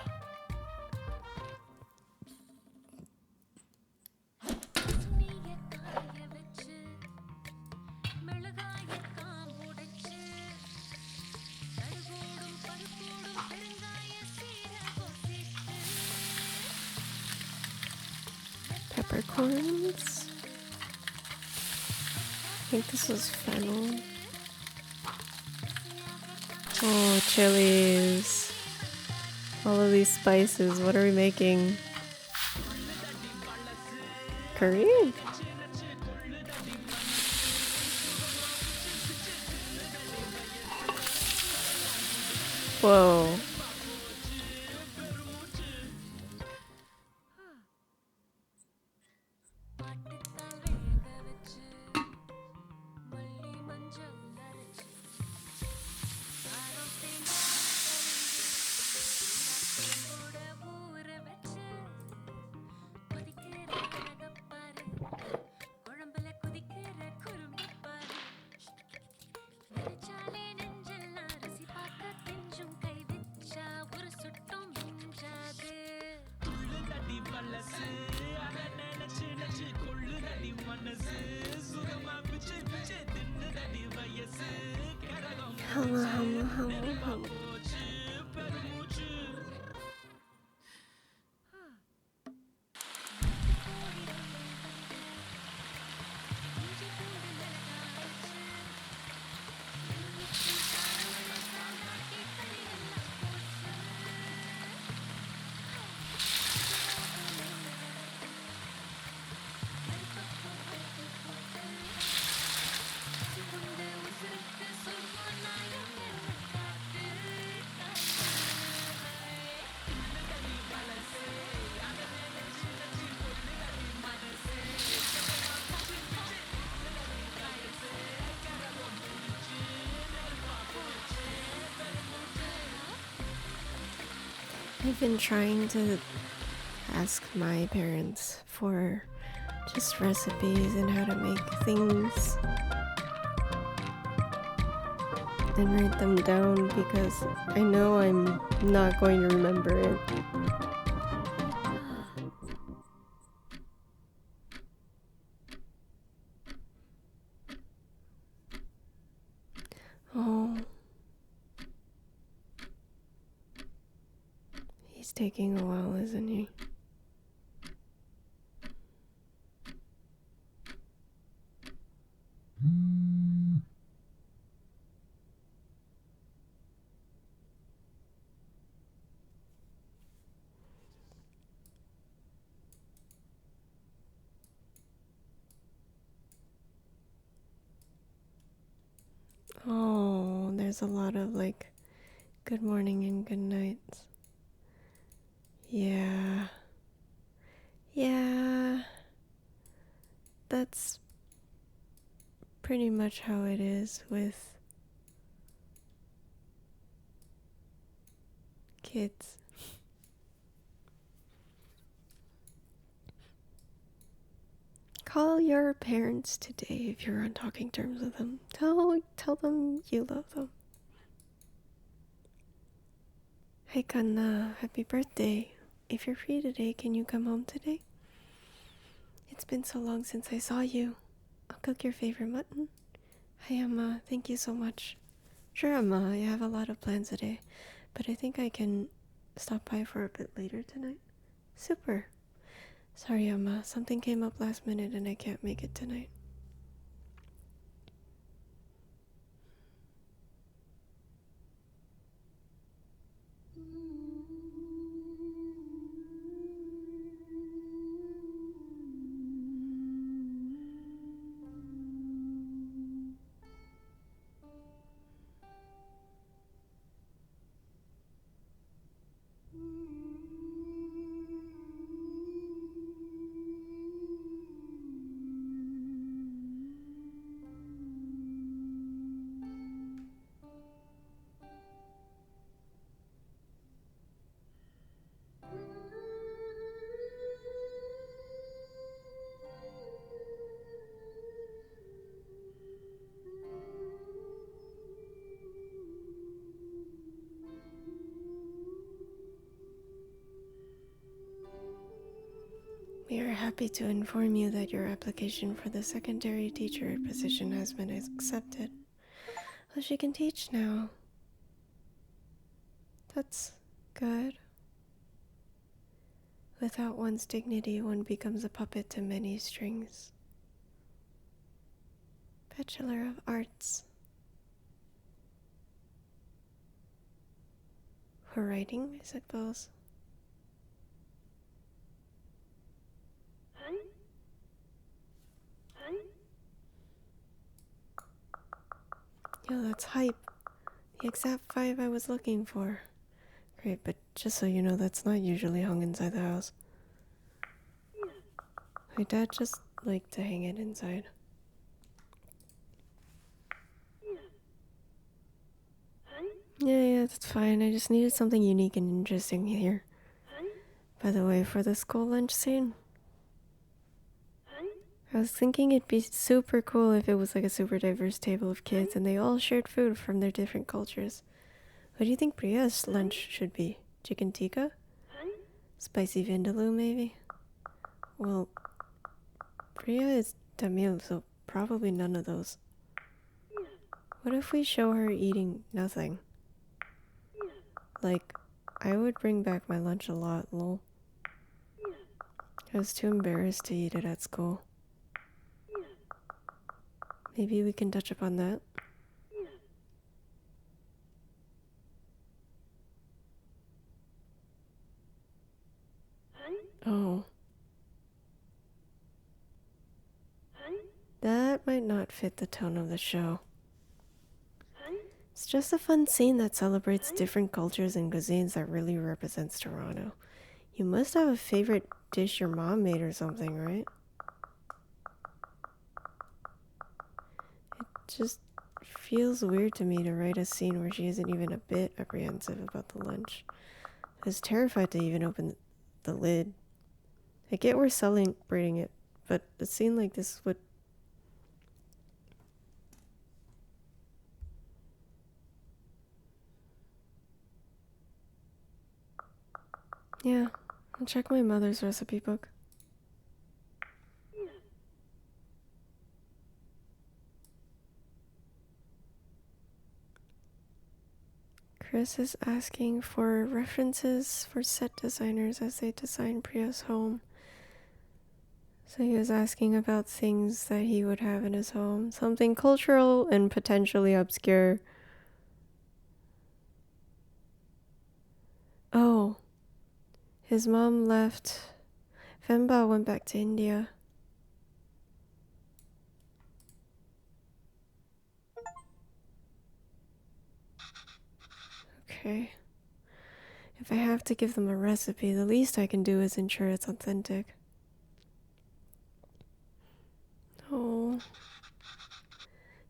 Peppercorns. I think this was fennel. Oh, chilies. All of these spices. What are we making? Curry? Whoa. Hum, hum, hum, hum. I've been trying to ask my parents for just recipes and how to make things and write them down because I know I'm not going to remember it. Oh, he's taking a while, isn't he? Oh, there's a lot of like good morning and good nights. Yeah. Yeah. That's pretty much how it is with kids. Call your parents today if you're on talking terms with them. Tell them you love them. Hey Kanna, happy birthday. If you're free today, can you come home today? It's been so long since I saw you. I'll cook your favorite mutton. Hi Emma, thank you so much. Sure Emma, I have a lot of plans today, but I think I can stop by for a bit later tonight. Super. Sorry Emma, something came up last minute and I can't make it tonight. We are happy to inform you that your application for the secondary teacher position has been accepted. Well, she can teach now. That's good. Without one's dignity, one becomes a puppet to many strings. Bachelor of Arts. For writing, I suppose. Yo, that's hype. The exact vibe I was looking for. Great, but just so you know, that's not usually hung inside the house. My dad just liked to hang it inside. Yeah, that's fine. I just needed something unique and interesting here. By the way, for the school lunch scene, I was thinking it'd be super cool if it was like a super diverse table of kids and they all shared food from their different cultures. What do you think Priya's lunch should be? Chicken tikka? Spicy vindaloo, maybe? Well, Priya is Tamil, so probably none of those. What if we show her eating nothing? Like, I would bring back my lunch a lot, lol. I was too embarrassed to eat it at school. Maybe we can touch upon that? Oh. That might not fit the tone of the show. It's just a fun scene that celebrates different cultures and cuisines that really represents Toronto. You must have a favorite dish your mom made or something, right? It just feels weird to me to write a scene where she isn't even a bit apprehensive about the lunch. was terrified to even open the lid. I get we're celebrating it, but a scene like this would... Yeah, I'll check my mother's recipe book. Chris is asking for references for set designers as they design Priya's home. So he was asking about things that he would have in his home. Something cultural and potentially obscure. Oh, his mom left. Venba went back to India. Okay. If I have to give them a recipe, the least I can do is ensure it's authentic. Oh.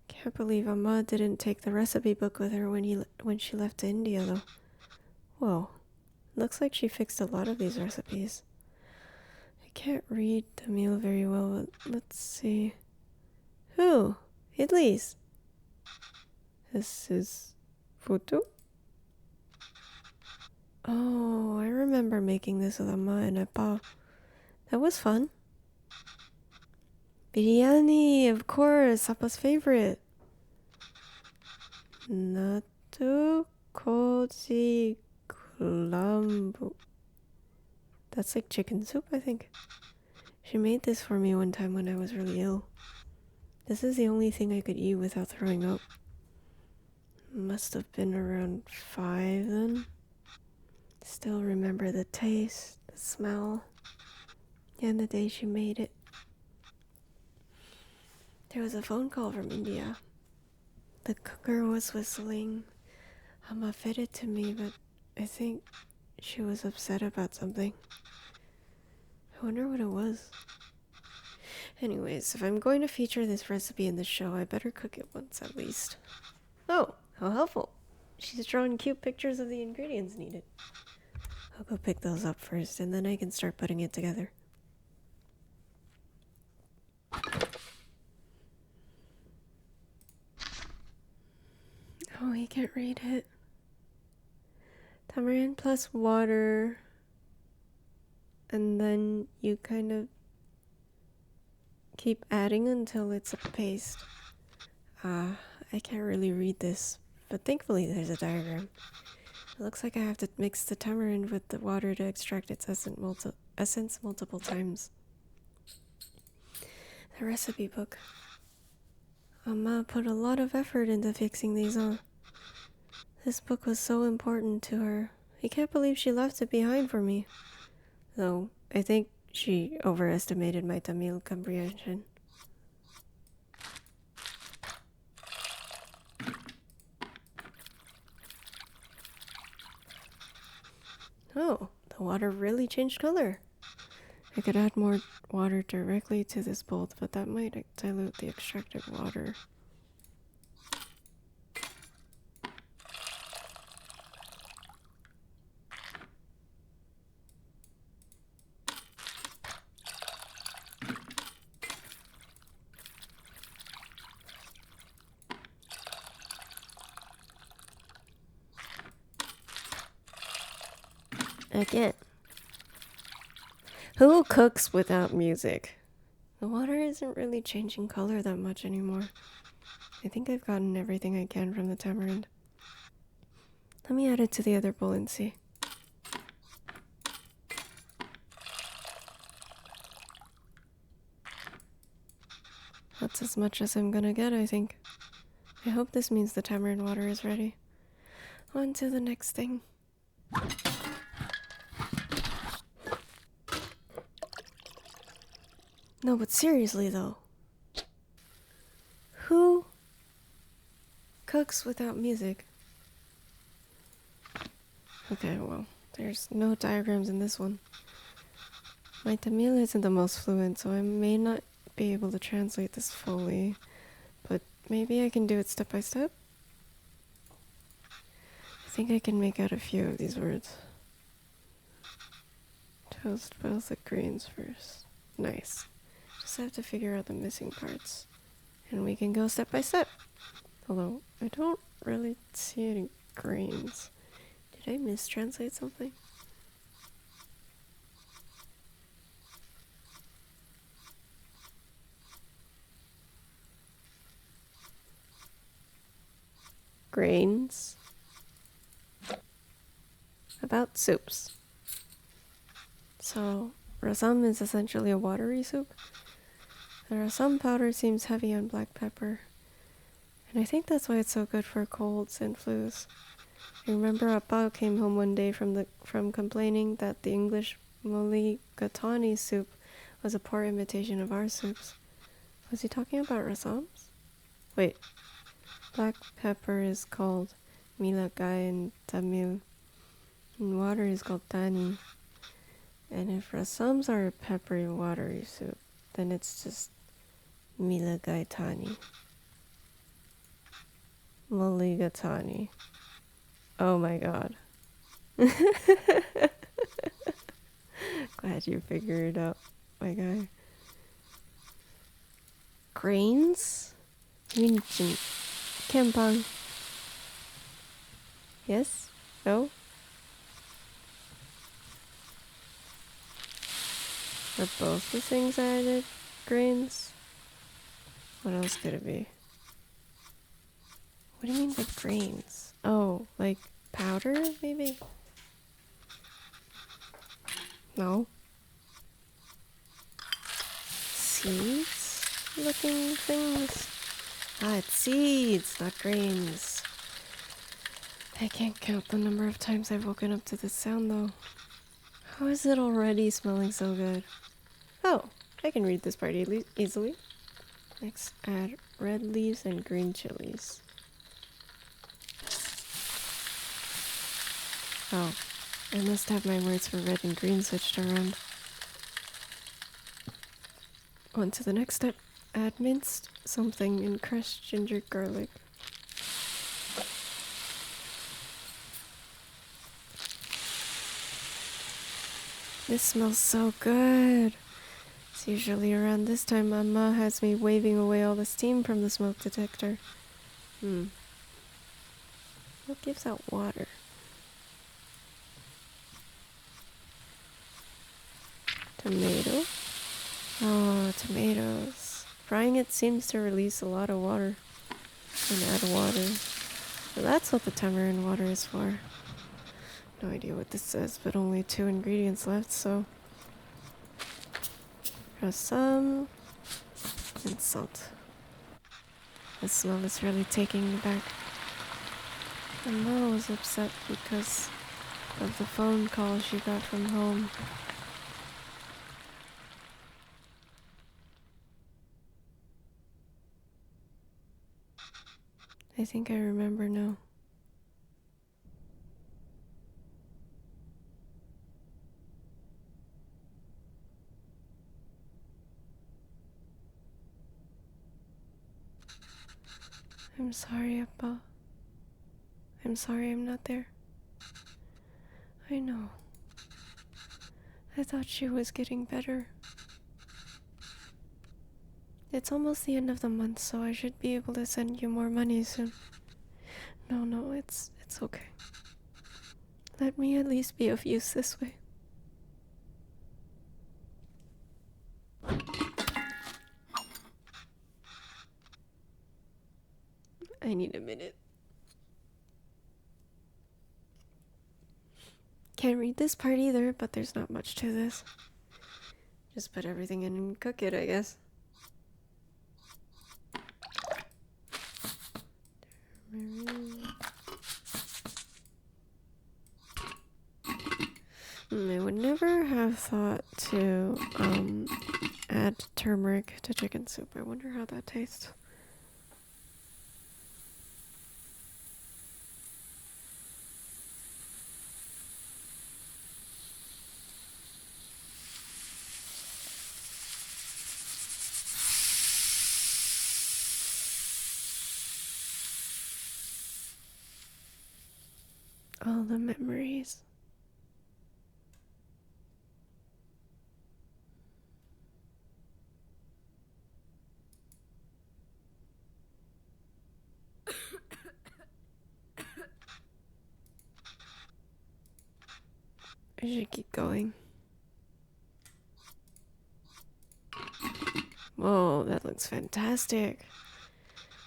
Can't believe Amma didn't take the recipe book with her when she left to India, though. Whoa. Looks like she fixed a lot of these recipes. I can't read the meal very well, but let's see. Who? Idlis. This is Futu? Oh, I remember making this with Amma and Appa. That was fun. Biryani, of course, Appa's favorite. Natu koji kulambu. That's like chicken soup, I think. She made this for me one time when I was really ill. This is the only thing I could eat without throwing up. Must have been around 5 then. Still remember the taste, the smell, and the day she made it. There was a phone call from India. The cooker was whistling. Amma fed it to me, but I think she was upset about something. I wonder what it was. Anyways, if I'm going to feature this recipe in the show, I better cook it once at least. Oh, how helpful. She's drawn cute pictures of the ingredients needed. I'll go pick those up first, and then I can start putting it together. Oh, he can't read it. Tamarind plus water. And then you kind of keep adding until it's a paste. I can't really read this, but thankfully there's a diagram. It looks like I have to mix the tamarind with the water to extract its essence multiple times. The recipe book. Amma put a lot of effort into fixing these on. This book was so important to her. I can't believe she left it behind for me. Though, I think she overestimated my Tamil comprehension. Oh, the water really changed color. I could add more water directly to this bowl, but that might dilute the extracted water. Again. Who cooks without music? The water isn't really changing color that much anymore. I think I've gotten everything I can from the tamarind. Let me add it to the other bowl and see. That's as much as I'm gonna get, I think. I hope this means the tamarind water is ready. On to the next thing. No, but seriously though. Who cooks without music? Okay, well, there's no diagrams in this one. My Tamil isn't the most fluent, so I may not be able to translate this fully, but maybe I can do it step by step? I think I can make out a few of these words. Toast both the grains first. Nice. Just have to figure out the missing parts. And we can go step by step. Although, I don't really see any grains. Did I mistranslate something? Grains. About soups. So, rasam is essentially a watery soup. The rasam powder seems heavy on black pepper. And I think that's why it's so good for colds and flus. I remember Appa came home one day from complaining that the English mulligatawny soup was a poor imitation of our soups. Was he talking about rasams? Wait, black pepper is called milagai in Tamil, and water is called tani. And if rasams are a peppery, watery soup, then it's just milagai tani. Mulligatawny. Oh my god. Glad you figured it out, my guy. Grains? Minchin. Kempang. Yes? No? Are both the things added grains? What else could it be? What do you mean by grains? Oh, like powder, maybe? No. Seeds looking things? Ah, it's seeds, not grains. I can't count the number of times I've woken up to this sound, though. How is it already smelling so good? Oh, I can read this part easily. Next, add red leaves and green chilies. Oh, I must have my words for red and green switched around. On to the next step. Add minced something and crushed ginger garlic. This smells so good. It's usually around this time Mama has me waving away all the steam from the smoke detector. What gives out water? Tomato? Oh, tomatoes. Frying it seems to release a lot of water. And add water. So that's what the tamarind water is for. No idea what this says, but only 2 ingredients left, so... Rasam and salt. The smell is really taking me back. Mama was upset because of the phone call she got from home. I think I remember now. I'm sorry, Appa. I'm sorry I'm not there. I know. I thought she was getting better. It's almost the end of the month, so I should be able to send you more money soon. No, it's okay. Let me at least be of use this way. I need a minute. Can't read this part either, but there's not much to this. Just put everything in and cook it, I guess. I would never have thought to add turmeric to chicken soup. I wonder how that tastes. All the memories. I should keep going. Whoa, that looks fantastic.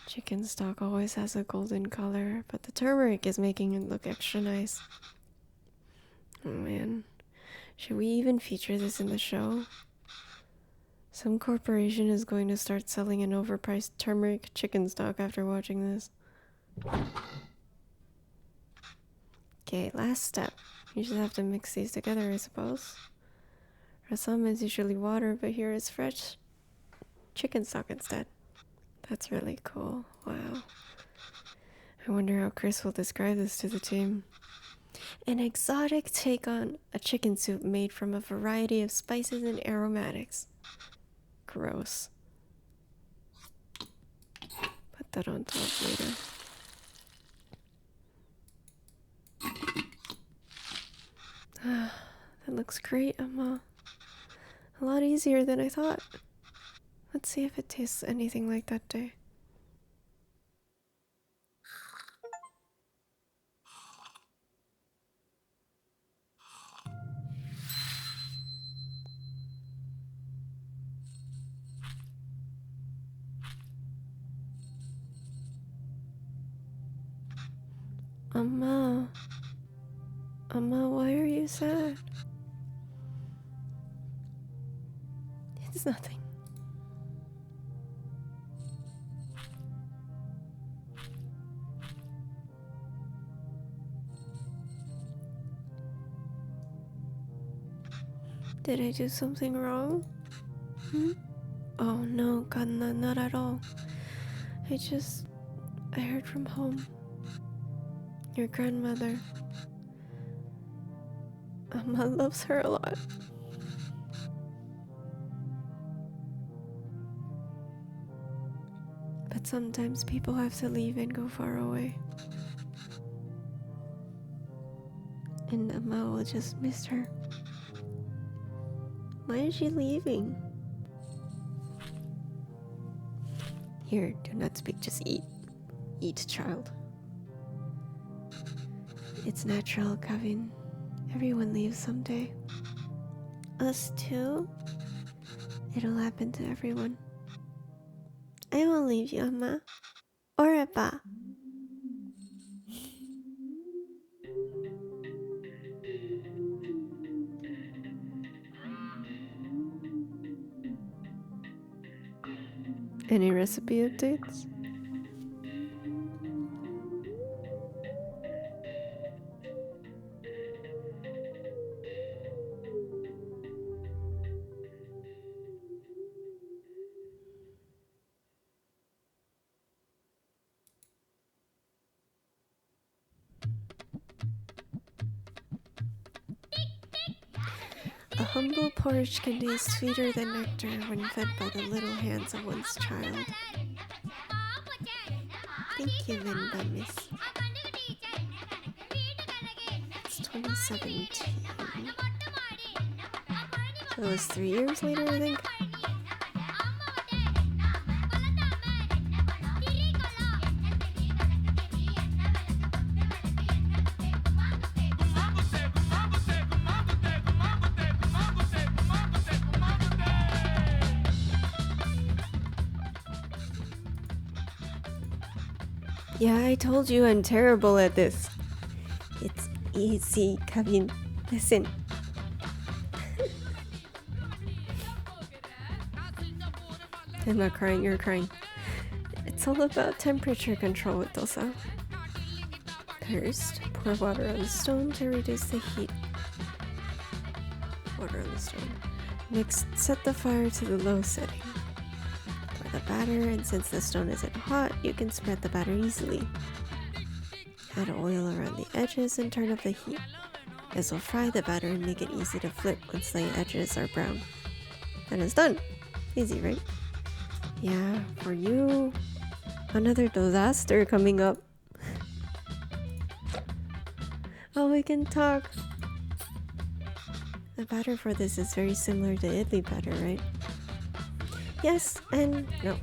Chicken stock always has a golden color, but the turmeric is making it look extra nice. Oh man, should we even feature this in the show? Some corporation is going to start selling an overpriced turmeric chicken stock after watching this. Okay, last step. You just have to mix these together, I suppose. Rasam is usually water, but here is fresh chicken stock instead. That's really cool. Wow. I wonder how Chris will describe this to the team. An exotic take on a chicken soup made from a variety of spices and aromatics. Gross. Put that on top later. That looks great, Emma. A lot easier than I thought. Let's see if it tastes anything like that day. Amma. Amma, why are you sad? It's nothing. Did I do something wrong? Oh no, Kanna, not at all. I heard from home. Your grandmother. Amma loves her a lot. But sometimes people have to leave and go far away. And Amma will just miss her. Why is she leaving? Here, do not speak, just eat. Eat, child. It's natural, Kevin. Everyone leaves someday. Us too? It'll happen to everyone. I won't leave you, Amma. Or Appa. Any recipe updates? A humble porridge can taste sweeter than nectar when fed by the little hands of one's child. Thank you, Venba, miss. It's 2017. So it was 3 years later, I think. Yeah, I told you I'm terrible at this. It's easy, Kevin. Listen. I'm not crying, you're crying. It's all about temperature control with dosa. First, pour water on the stone to reduce the heat. Water on the stone. Next, set the fire to the low setting. Pour the batter, and since the stone isn't hot, you can spread the batter easily. Add oil around the edges and turn up the heat. This will fry the batter and make it easy to flip once the edges are brown. And it's done. Easy, right? Yeah, for you, another disaster coming up. Oh, we can talk. The batter for this is very similar to idli batter, right? Yes and no.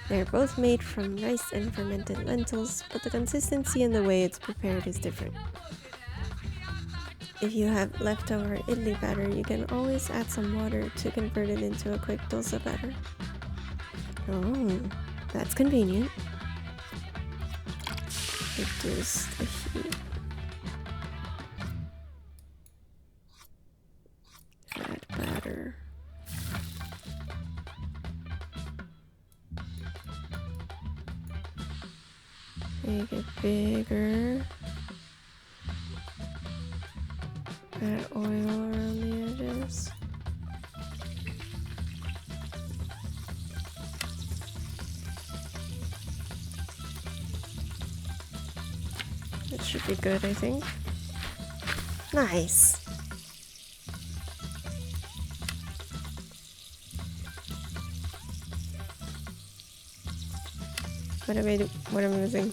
They're both made from rice and fermented lentils, but the consistency and the way it's prepared is different. if you have leftover idli batter, you can always add some water to convert it into a quick dosa batter. Oh, that's convenient. Reduce the heat. Add batter. Make it bigger. Add oil around the edges. It should be good, I think. Nice. What am I do? What am I missing?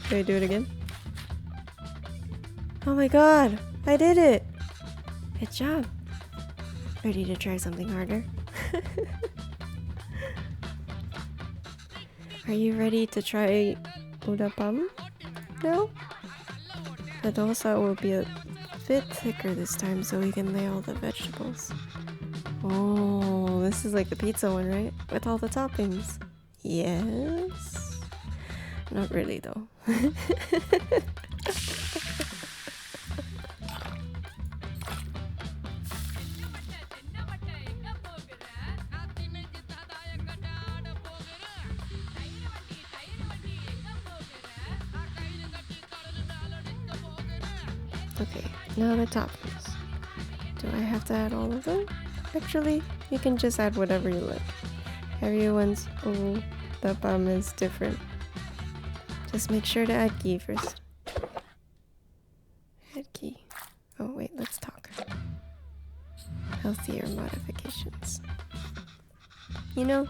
Do I do it again? Oh my god! I did it! Good job. Ready to try something harder? Are you ready to try udapam? No? The dosa will be a bit thicker this time so we can lay all the vegetables. Oh, this is like the pizza one, right? With all the toppings. Yes. Not really though. Okay, now the toppings. Do I have to add all of them? Actually, you can just add whatever you like. Everyone's udapam is different. Just make sure to add ghee first. Add ghee. Oh wait, let's talk. Healthier modifications. You know,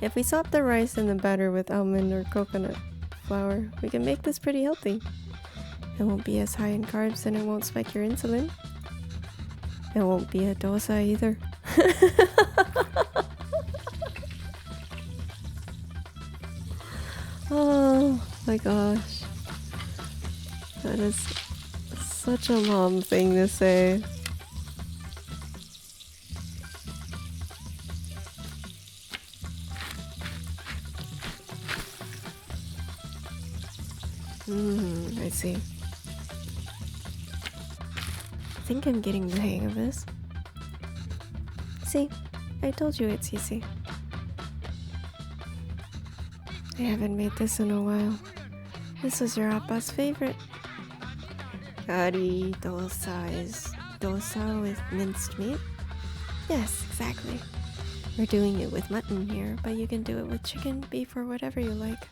if we swap the rice and the batter with almond or coconut flour, we can make this pretty healthy. It won't be as high in carbs and it won't spike your insulin. It won't be a dosa either. Oh my gosh. That is such a mom thing to say. I see. I think I'm getting the hang of this. See, I told you it's easy. I haven't made this in a while. This was your appa's favorite. Curry dosa is dosa with minced meat? Yes, exactly. We're doing it with mutton here, but you can do it with chicken, beef, or whatever you like.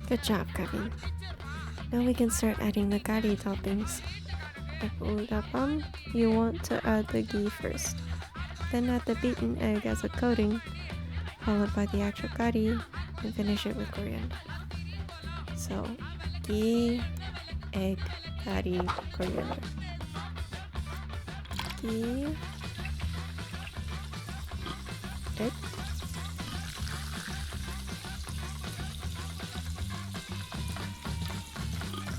Good job, Kevin. Now we can start adding the curry toppings. Like udapam, you want to add the ghee first. Then add the beaten egg as a coating, followed by the actual curry, and finish it with coriander. So, ghee, egg, curry, coriander. Ghee, egg,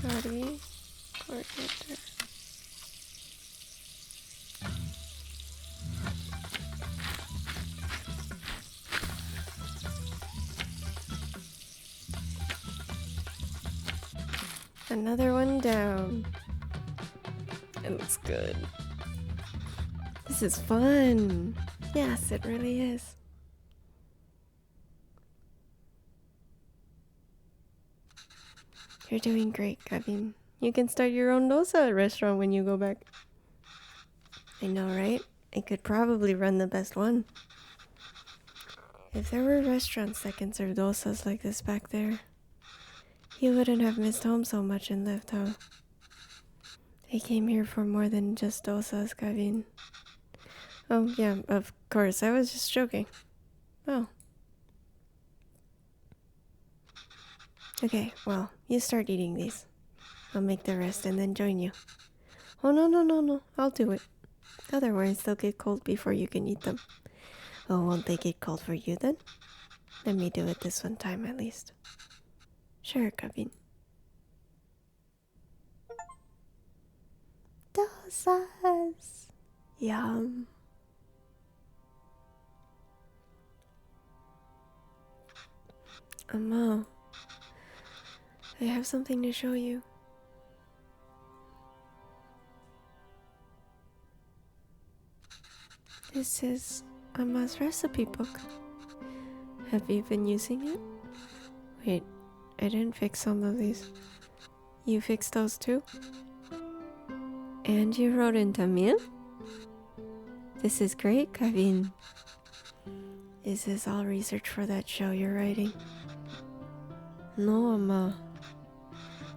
curry, coriander. Another one down. It looks good. This is fun. Yes, it really is. You're doing great, Kevin. You can start your own dosa restaurant when you go back. I know, right? I could probably run the best one. If there were restaurants that can serve dosas like this back there, you wouldn't have missed home so much and left, huh? I came here for more than just dosas, Kevin. Oh, yeah, of course, I was just joking. Oh. Okay, well, you start eating these. I'll make the rest and then join you. Oh, no, no, no, no. I'll do it. Otherwise, they'll get cold before you can eat them. Oh, won't they get cold for you then? Let me do it this one time at least. Sure, Kevin. Dosas! Yum. Amma, I have something to show you. This is Amma's recipe book. Have you been using it? Wait, I didn't fix some of these. You fixed those too? And you wrote in Tamil? This is great, Kevin. Is this all research for that show you're writing? No, Amma.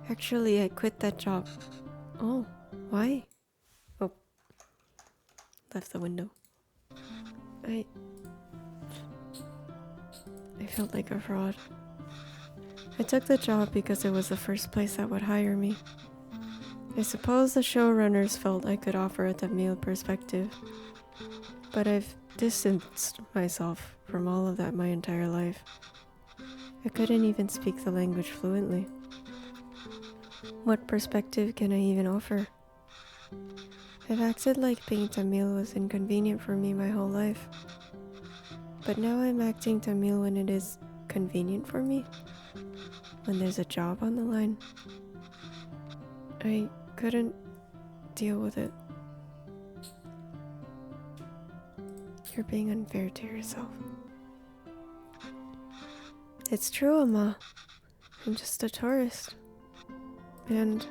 Actually, I quit that job. Oh, why? Oh, left the window. I felt like a fraud. I took the job because it was the first place that would hire me. I suppose the showrunners felt I could offer a Tamil perspective, but I've distanced myself from all of that my entire life. I couldn't even speak the language fluently. What perspective can I even offer? I've acted like being Tamil was inconvenient for me my whole life. But now I'm acting Tamil when it is convenient for me. When there's a job on the line. I couldn't deal with it. You're being unfair to yourself. It's true, Amma. I'm just a tourist. And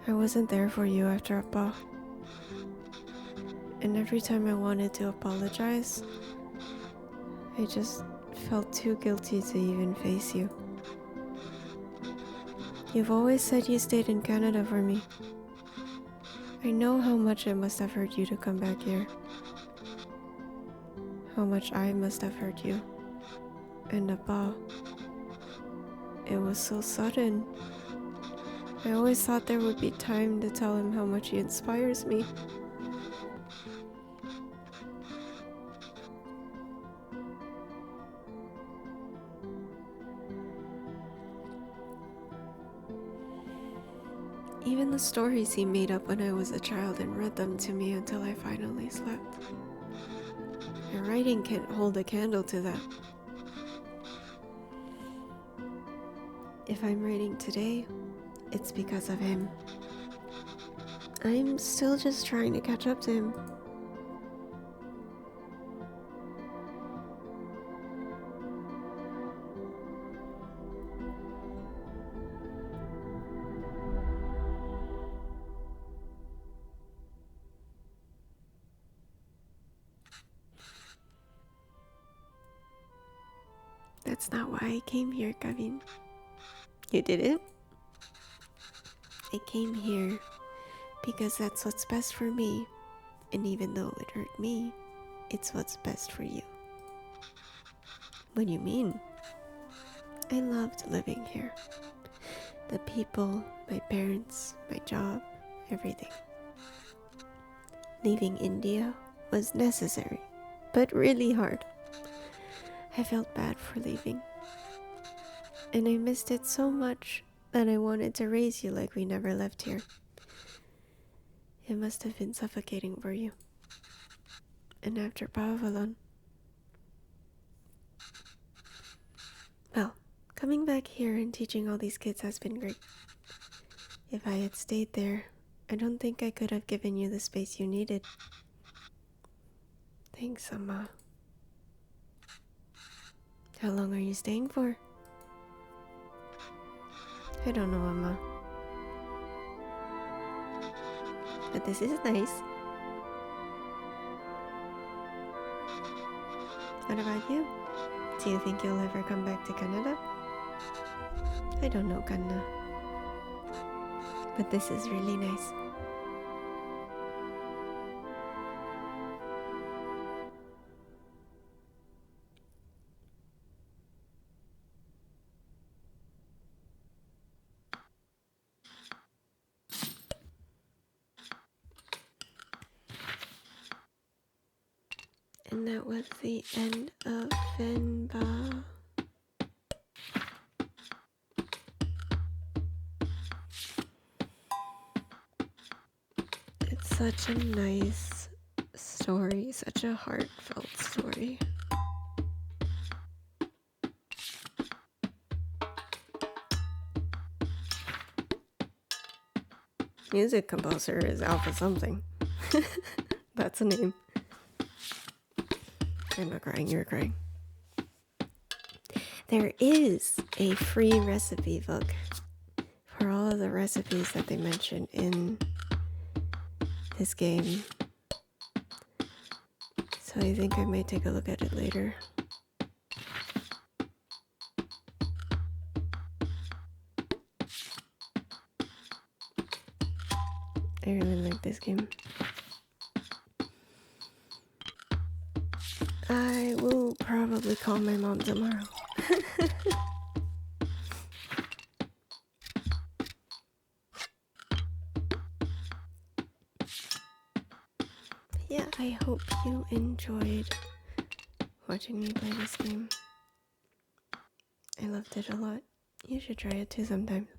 I wasn't there for you after Appa. And every time I wanted to apologize, I just felt too guilty to even face you. You've always said you stayed in Canada for me. I know how much it must have hurt you to come back here. How much I must have hurt you. And Appa. It was so sudden. I always thought there would be time to tell him how much he inspires me. Even the stories he made up when I was a child and read them to me until I finally slept. Your writing can't hold a candle to that. If I'm writing today, it's because of him. I'm still just trying to catch up to him. That's not why I came here, Kevin. You didn't? I came here because that's what's best for me. And even though it hurt me, it's what's best for you. What do you mean? I loved living here. The people, my parents, my job, everything. Leaving India was necessary, but really hard. I felt bad for leaving. And I missed it so much that I wanted to raise you like we never left here. It must have been suffocating for you. And after Pavalon. Well, coming back here and teaching all these kids has been great. If I had stayed there, I don't think I could have given you the space you needed. Thanks, Amma. How long are you staying for? I don't know, Amma. But this is nice. What about you? Do you think you'll ever come back to Canada? I don't know, Kanna. But this is really nice. that was the end of Venba. It's such a nice story, such a heartfelt story. Music composer is Alpha something. That's a name. I'm not crying, you're crying. There is a free recipe book for all of the recipes that they mention in this game. So I think I might take a look at it later. I really like this game. I will probably call my mom tomorrow. Yeah, I hope you enjoyed watching me play this game. I loved it a lot. You should try it too sometime.